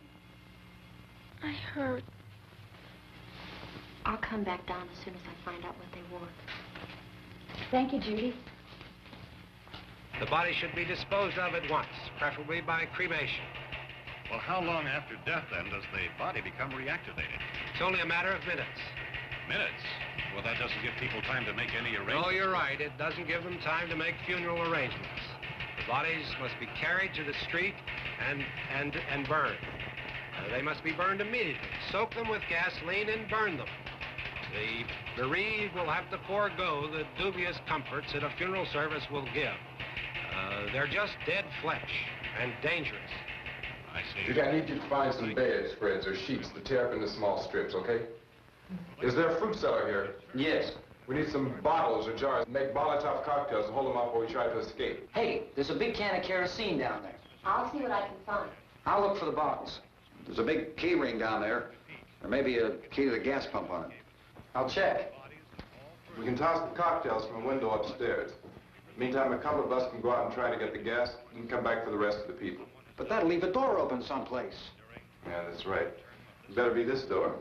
I heard. I'll come back down as soon as I find out what they want. Thank you, Judy. The body should be disposed of at once, preferably by cremation. Well, how long after death, then, does the body become reactivated? It's only a matter of minutes. Minutes? Well, that doesn't give people time to make any arrangements. Oh, you're right. It doesn't give them time to make funeral arrangements. The bodies must be carried to the street and burned. They must be burned immediately. Soak them with gasoline and burn them. The bereaved will have to forego the dubious comforts that a funeral service will give. They're just dead flesh and dangerous. I see. Judy, I need you to find some bedspreads or sheets to tear up into small strips, okay? Is there a fruit cellar here? Yes. We need some bottles or jars. Make Molotov cocktails and hold them out while we try to escape. Hey, there's a big can of kerosene down there. I'll see what I can find. I'll look for the bottles. There's a big key ring down there. There may be a key to the gas pump on it. I'll check. We can toss the cocktails from a window upstairs. Meantime, a couple of us can go out and try to get the gas and come back for the rest of the people. But that'll leave a door open someplace. Yeah, that's right. It better be this door.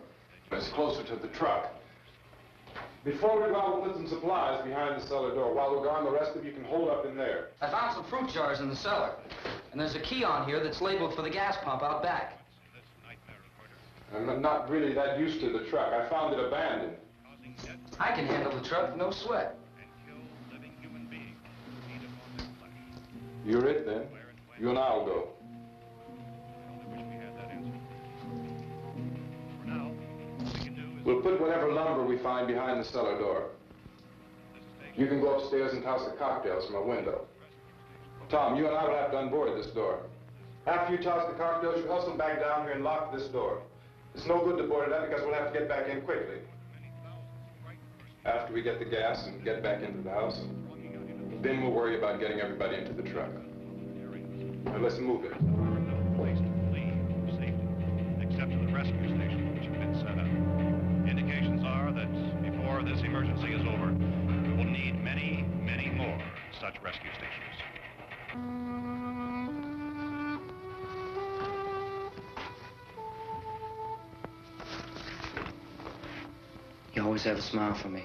It's closer to the truck. Before we go out, we'll put some supplies behind the cellar door. While we're gone, the rest of you can hold up in there. I found some fruit jars in the cellar. And there's a key on here that's labeled for the gas pump out back. I'm not really that used to the truck. I found it abandoned. I can handle the truck, no sweat. You're it, then. You and I'll go. We'll put whatever lumber we find behind the cellar door. You can go upstairs and toss the cocktails from a window. Tom, you and I will have to unboard this door. After you toss the cocktails, you hustle back down here and lock this door. It's no good to board it up because we'll have to get back in quickly. After we get the gas and get back into the house, then we'll worry about getting everybody into the truck. Now let's move it. No place to flee for safety, except to the rescue station, which have been set up. Indications are that before this emergency is over, we will need many, many more such rescue stations. You always have a smile for me.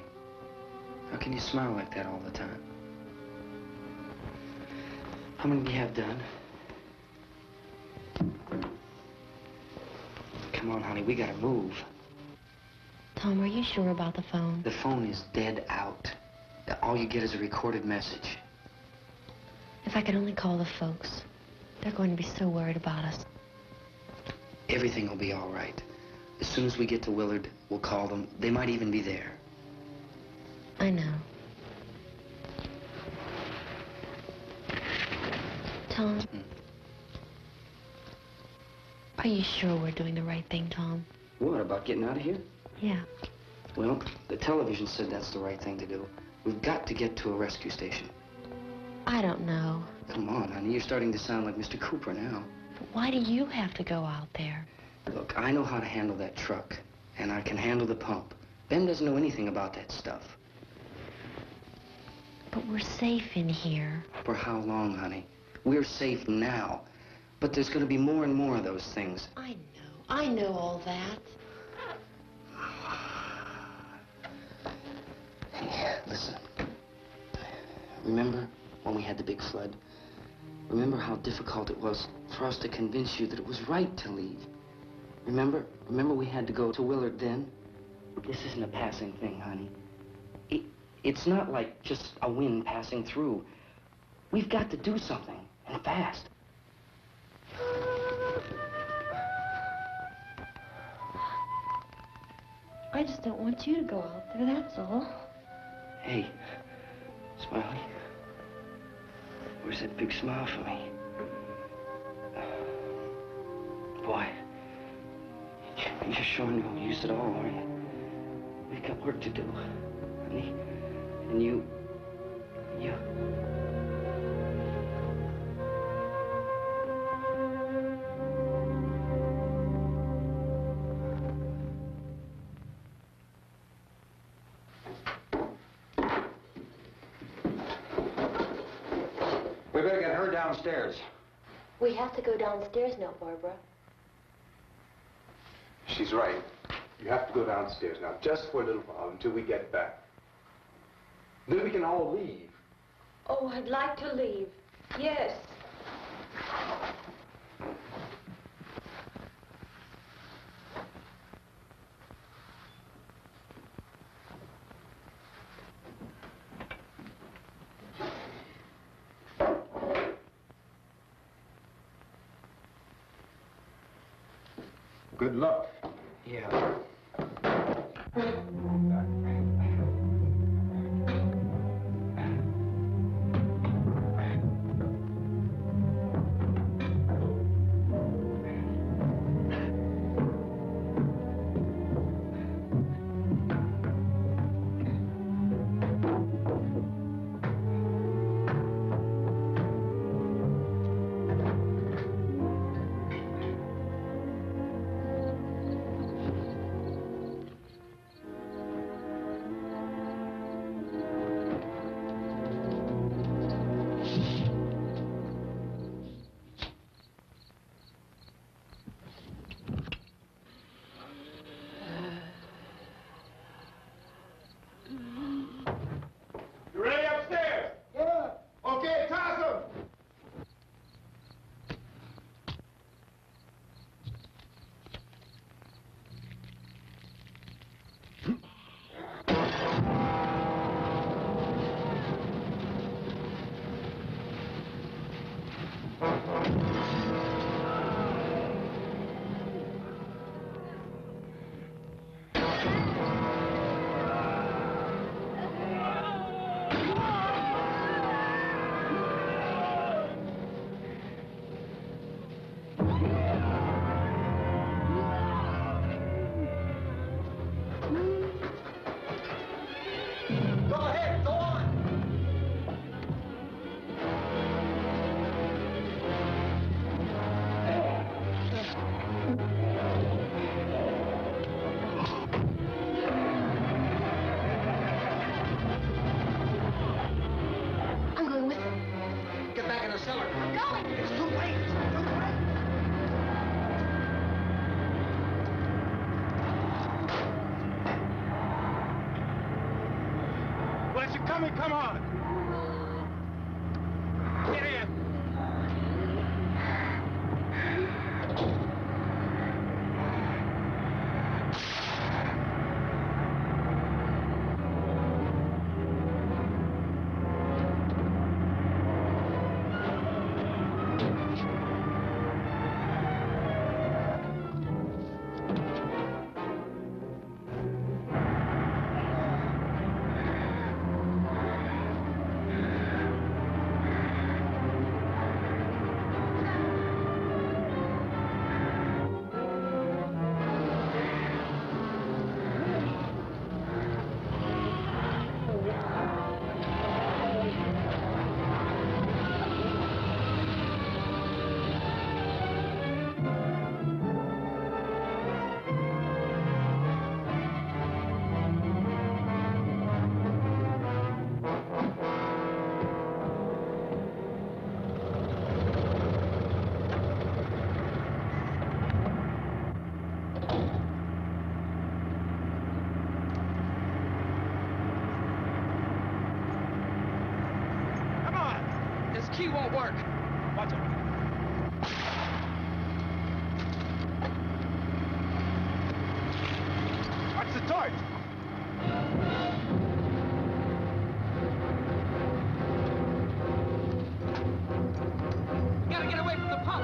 How can you smile like that all the time? How many do you have done? Come on, honey, we gotta move. Tom, are you sure about the phone? The phone is dead out. All you get is a recorded message. If I could only call the folks. They're going to be so worried about us. Everything will be all right. As soon as we get to Willard, we'll call them. They might even be there. I know. Tom? Are you sure we're doing the right thing, Tom? What, about getting out of here? Yeah. Well, the television said that's the right thing to do. We've got to get to a rescue station. I don't know. Come on, honey. You're starting to sound like Mr. Cooper now. But why do you have to go out there? Look, I know how to handle that truck, and I can handle the pump. Ben doesn't know anything about that stuff. But we're safe in here. For how long, honey? We're safe now. But there's going to be more and more of those things. I know all that. Hey, listen. Remember when we had the big flood? Remember how difficult it was for us to convince you that it was right to leave? Remember we had to go to Willard then? This isn't a passing thing, honey. It's not like just a wind passing through. We've got to do something, and fast. I just don't want you to go out there, that's all. Hey, Smiley. Where's that big smile for me? Boy, you're showing no use at all, are you? We've got work to do, honey. And you... We better get her downstairs. We have to go downstairs now, Barbara. She's right. You have to go downstairs now, just for a little while, until we get back. Then we can all leave. Oh, I'd like to leave. Yes. Good luck. Yeah. Come on! Get in! key won't work. Watch it. Watch the torch. Gotta get away from the pump.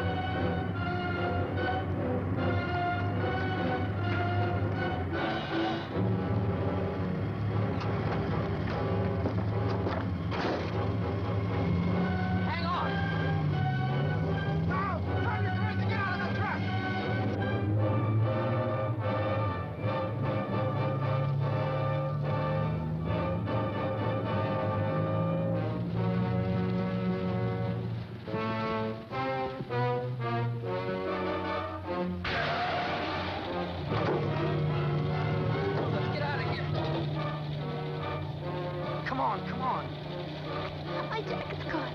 Hang on. Now, turn your cars and get out of that truck. Let's get out of here. Come on, come on. My jacket's gone.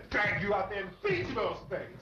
Drag you out there and feed you those things.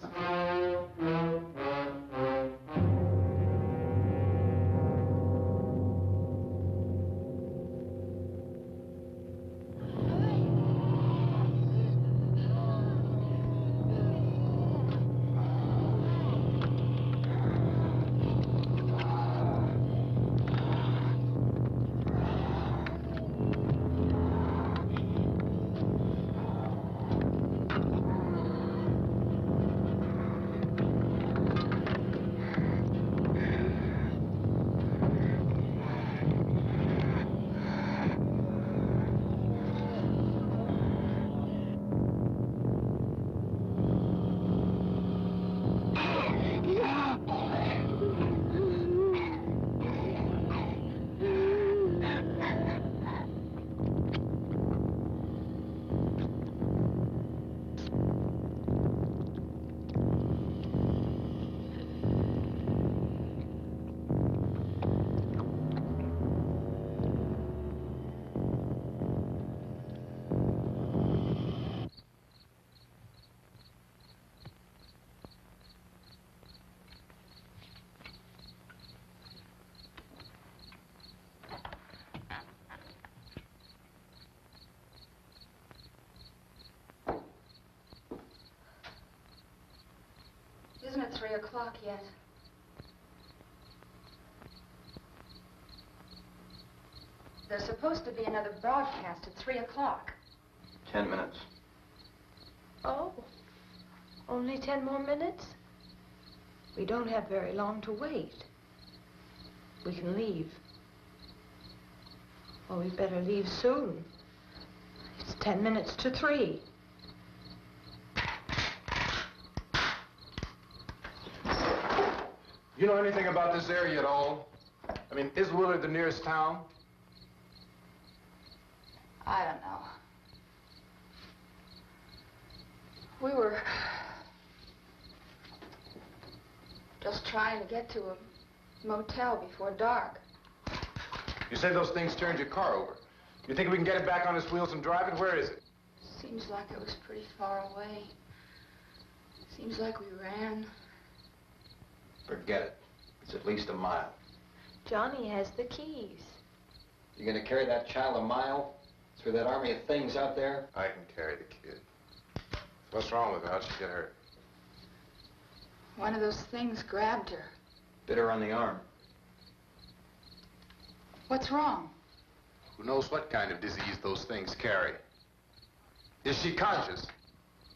Isn't it 3 o'clock yet? There's supposed to be another broadcast at 3 o'clock. 10 minutes. Oh, only 10 more minutes? We don't have very long to wait. We can leave. Well, we better leave soon. It's 10 minutes to 3. You know anything about this area at all? I mean, is Willard the nearest town? I don't know. We were just trying to get to a motel before dark. You said those things turned your car over. You think we can get it back on its wheels and drive it? Where is it? Seems like it was pretty far away. Seems like we ran. Forget it. It's at least a mile. Johnny has the keys. You gonna carry that child a mile through that army of things out there? I can carry the kid. What's wrong with her? How'd she get hurt? One of those things grabbed her. Bit her on the arm. What's wrong? Who knows what kind of disease those things carry? Is she conscious?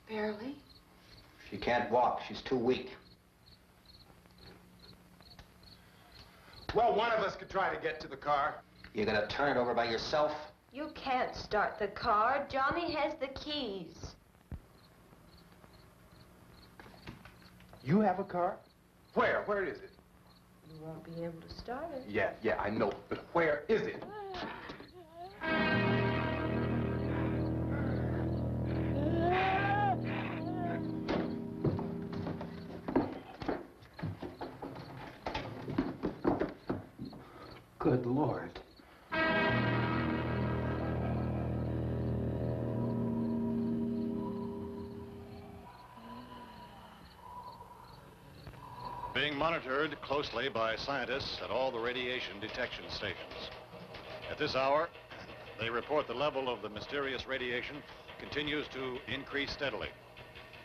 Barely. She can't walk. She's too weak. Well, one of us could try to get to the car. You gonna turn it over by yourself? You can't start the car. Johnny has the keys. You have a car? Where? Where is it? You won't be able to start it. Yeah, I know. But where is it? Good Lord. Being monitored closely by scientists at all the radiation detection stations. At this hour, they report the level of the mysterious radiation continues to increase steadily.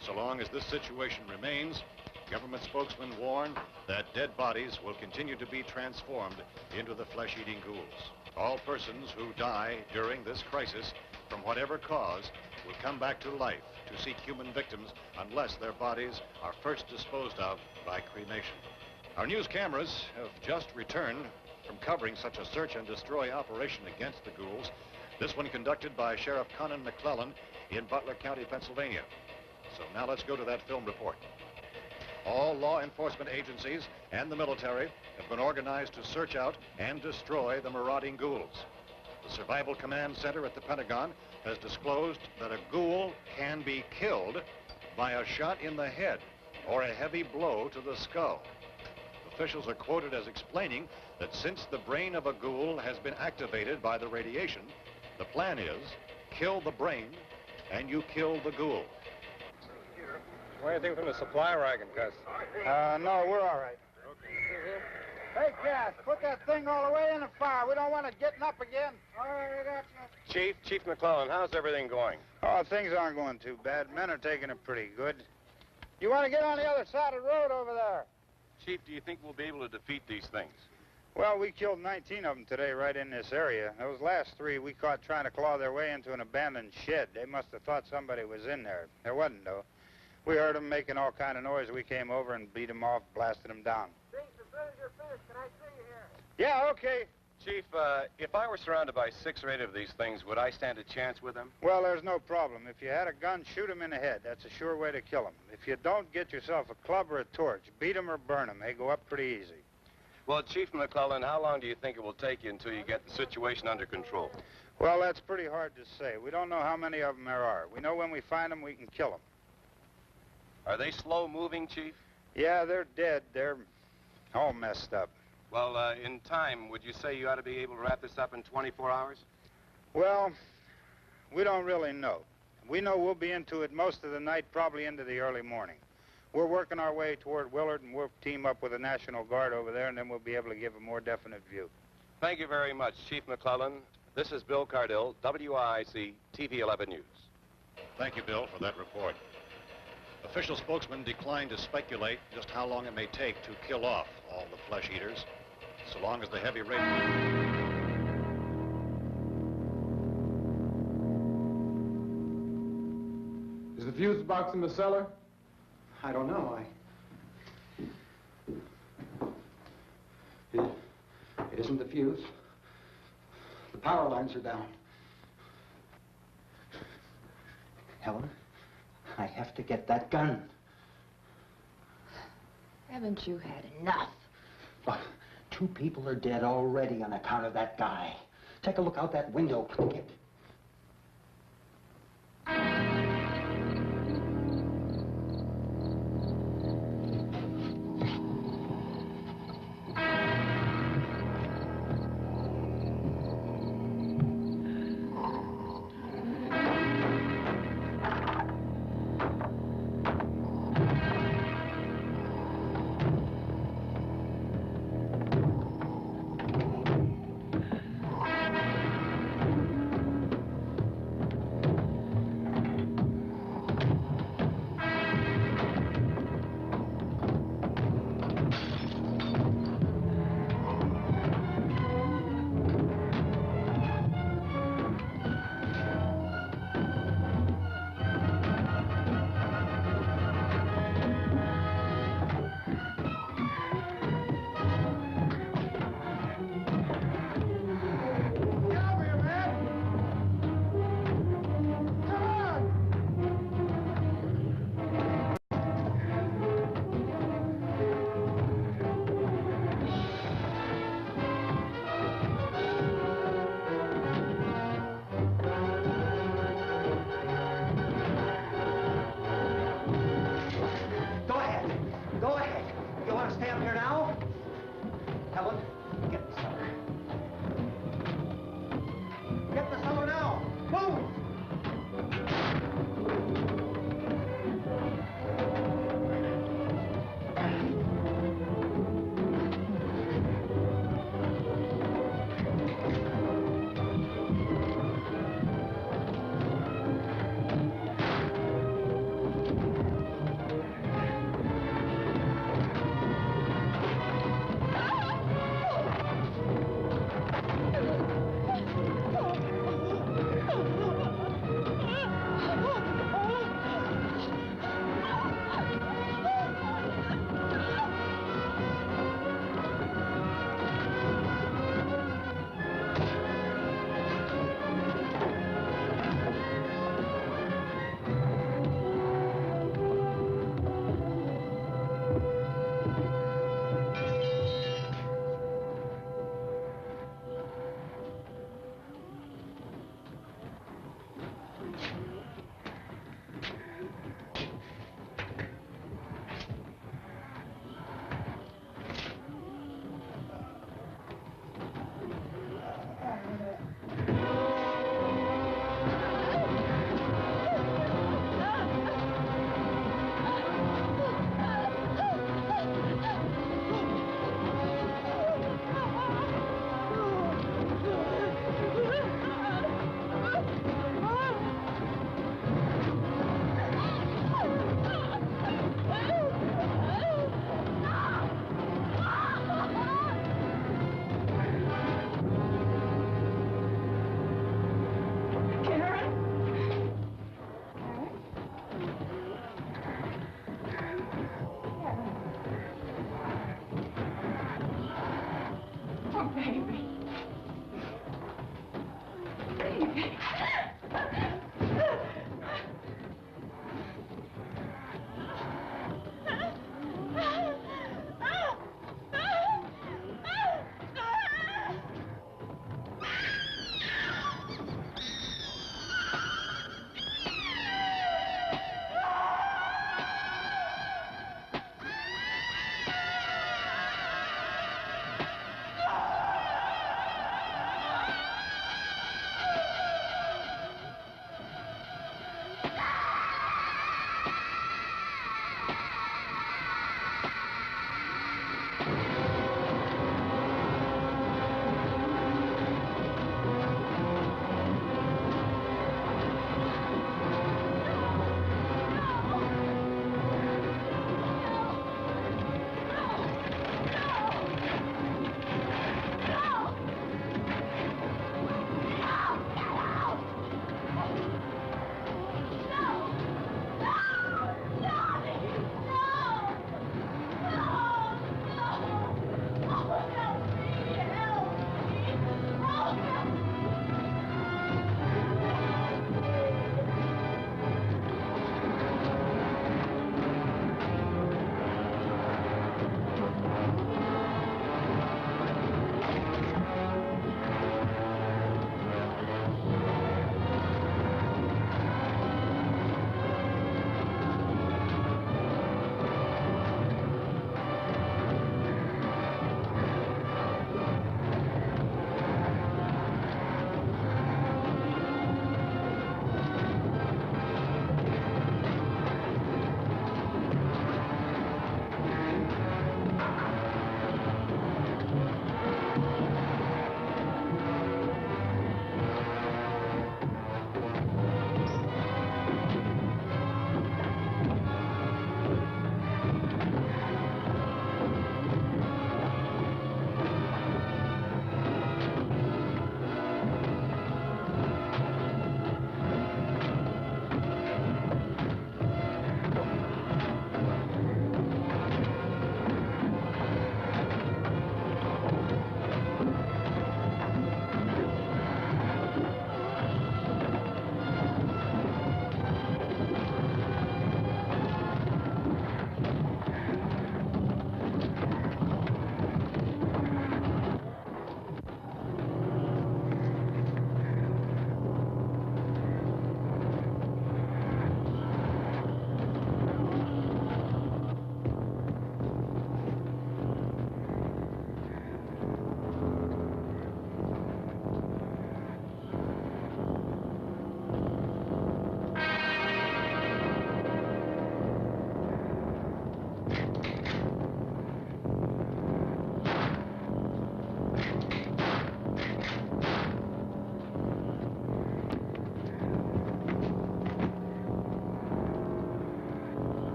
So long as this situation remains, government spokesmen warn that dead bodies will continue to be transformed into the flesh-eating ghouls. All persons who die during this crisis, from whatever cause, will come back to life to seek human victims unless their bodies are first disposed of by cremation. Our news cameras have just returned from covering such a search and destroy operation against the ghouls, this one conducted by Sheriff Conan McClellan in Butler County, Pennsylvania. So now let's go to that film report. All law enforcement agencies and the military have been organized to search out and destroy the marauding ghouls. The Survival Command Center at the Pentagon has disclosed that a ghoul can be killed by a shot in the head or a heavy blow to the skull. Officials are quoted as explaining that since the brain of a ghoul has been activated by the radiation, the plan is kill the brain and you kill the ghoul. What do you think from the supply wagon, Gus? No, we're all right. Hey, Cass, put that thing all the way in the fire. We don't want it getting up again. All right, I got you. Chief McClellan, how's everything going? Oh, things aren't going too bad. Men are taking it pretty good. You want to get on the other side of the road over there? Chief, do you think we'll be able to defeat these things? Well, we killed 19 of them today right in this area. Those last 3 we caught trying to claw their way into an abandoned shed. They must have thought somebody was in there. There wasn't, though. We heard them making all kind of noise. We came over and beat them off, blasted them down. As soon as you're finished, can I see you here? Yeah, okay. Chief, if I were surrounded by 6 or 8 of these things, would I stand a chance with them? Well, there's no problem. If you had a gun, shoot them in the head. That's a sure way to kill them. If you don't, get yourself a club or a torch. Beat them or burn them. They go up pretty easy. Well, Chief McClellan, how long do you think it will take you until you get the situation under control? Well, that's pretty hard to say. We don't know how many of them there are. We know when we find them, we can kill them. Are they slow-moving, Chief? Yeah, they're dead. They're all messed up. Well, in time, would you say you ought to be able to wrap this up in 24 hours? Well, we don't really know. We know we'll be into it most of the night, probably into the early morning. We're working our way toward Willard, and we'll team up with the National Guard over there, and then we'll be able to give a more definite view. Thank you very much, Chief McClellan. This is Bill Cardill, WIC TV 11 News. Thank you, Bill, for that report. Official spokesmen declined to speculate just how long it may take to kill off all the flesh eaters, so long as the heavy radiation... Is the fuse box in the cellar? I don't know. It isn't the fuse. The power lines are down. Helen, I have to get that gun. Haven't you had enough? Look, 2 people are dead already on account of that guy. Take a look out that window, Plunkett. Go ahead. You want to stay up here now? Helen, get the cellar. Get the cellar now. Move!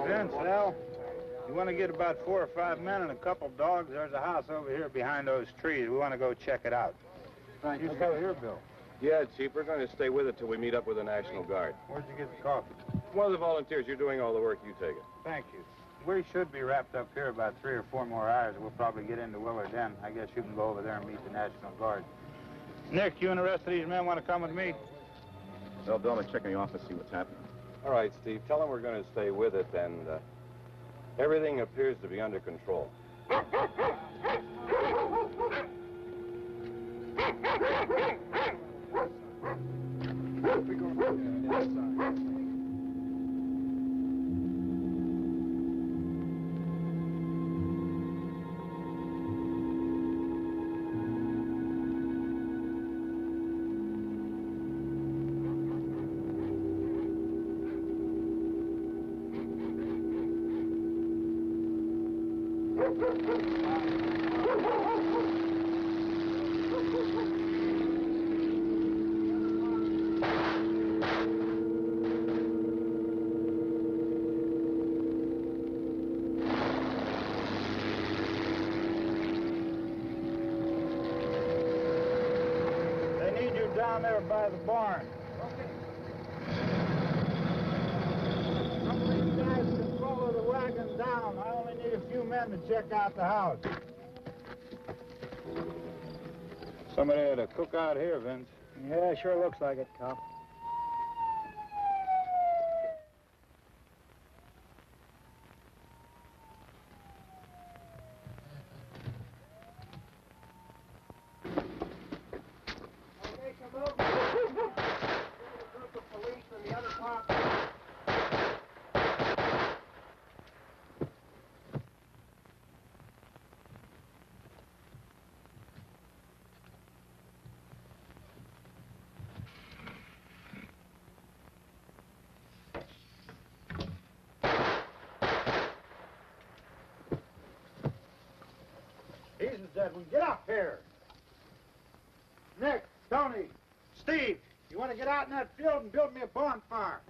Vince, Al, you want to get about 4 or 5 men and a couple dogs? There's a house over here behind those trees. We want to go check it out. Right. You stay here, Bill. Yeah, Chief, we're going to stay with it till we meet up with the National Guard. Where'd you get the coffee? One of the volunteers, you're doing all the work, you take it. Thank you. We should be wrapped up here about 3 or 4 more hours. We'll probably get into Willard then. I guess you can go over there and meet the National Guard. Nick, you and the rest of these men want to come with me? Well, Bill, let's check in the office, see what's happening. All right, Steve, tell them we're going to stay with it, and everything appears to be under control. Down there by the barn. Some of these guys can follow the wagon down. I only need a few men to check out the house. Somebody had a cookout here, Vince. Yeah, sure looks like it, Cop. Edwin, get up here. Nick, Tony, Steve, you want to get out in that field and build me a bonfire?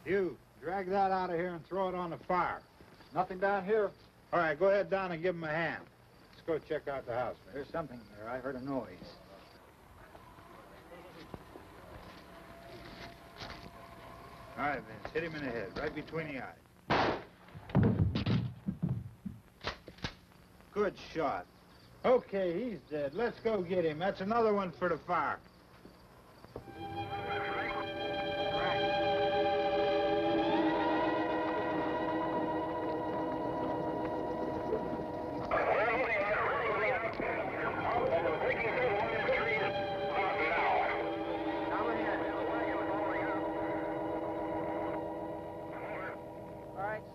You, drag that out of here and throw it on the fire. Nothing down here. All right, go ahead down and give him a hand. Let's go check out the house. There's something there. I heard a noise. All right, Vince, hit him in the head, right between the eyes. Good shot. Okay, he's dead. Let's go get him. That's another one for the fire.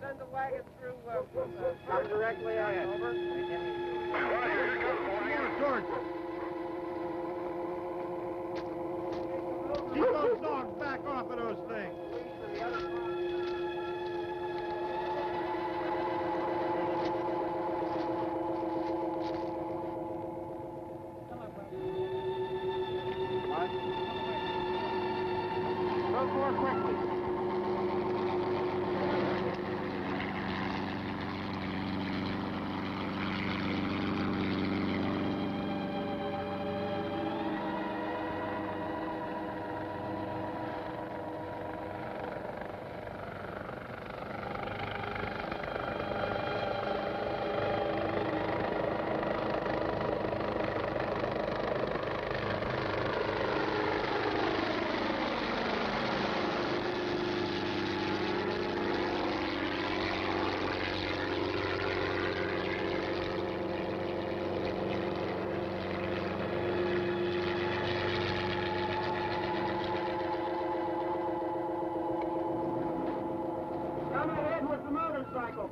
Send the wagon through, come directly on over. Keep those dogs back off of those things. Go more quickly.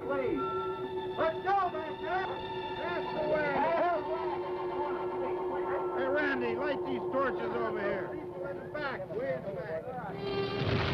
Please. Let's go back there. That's the way. Hey, Randy, light these torches over here. People in the back, way in the back.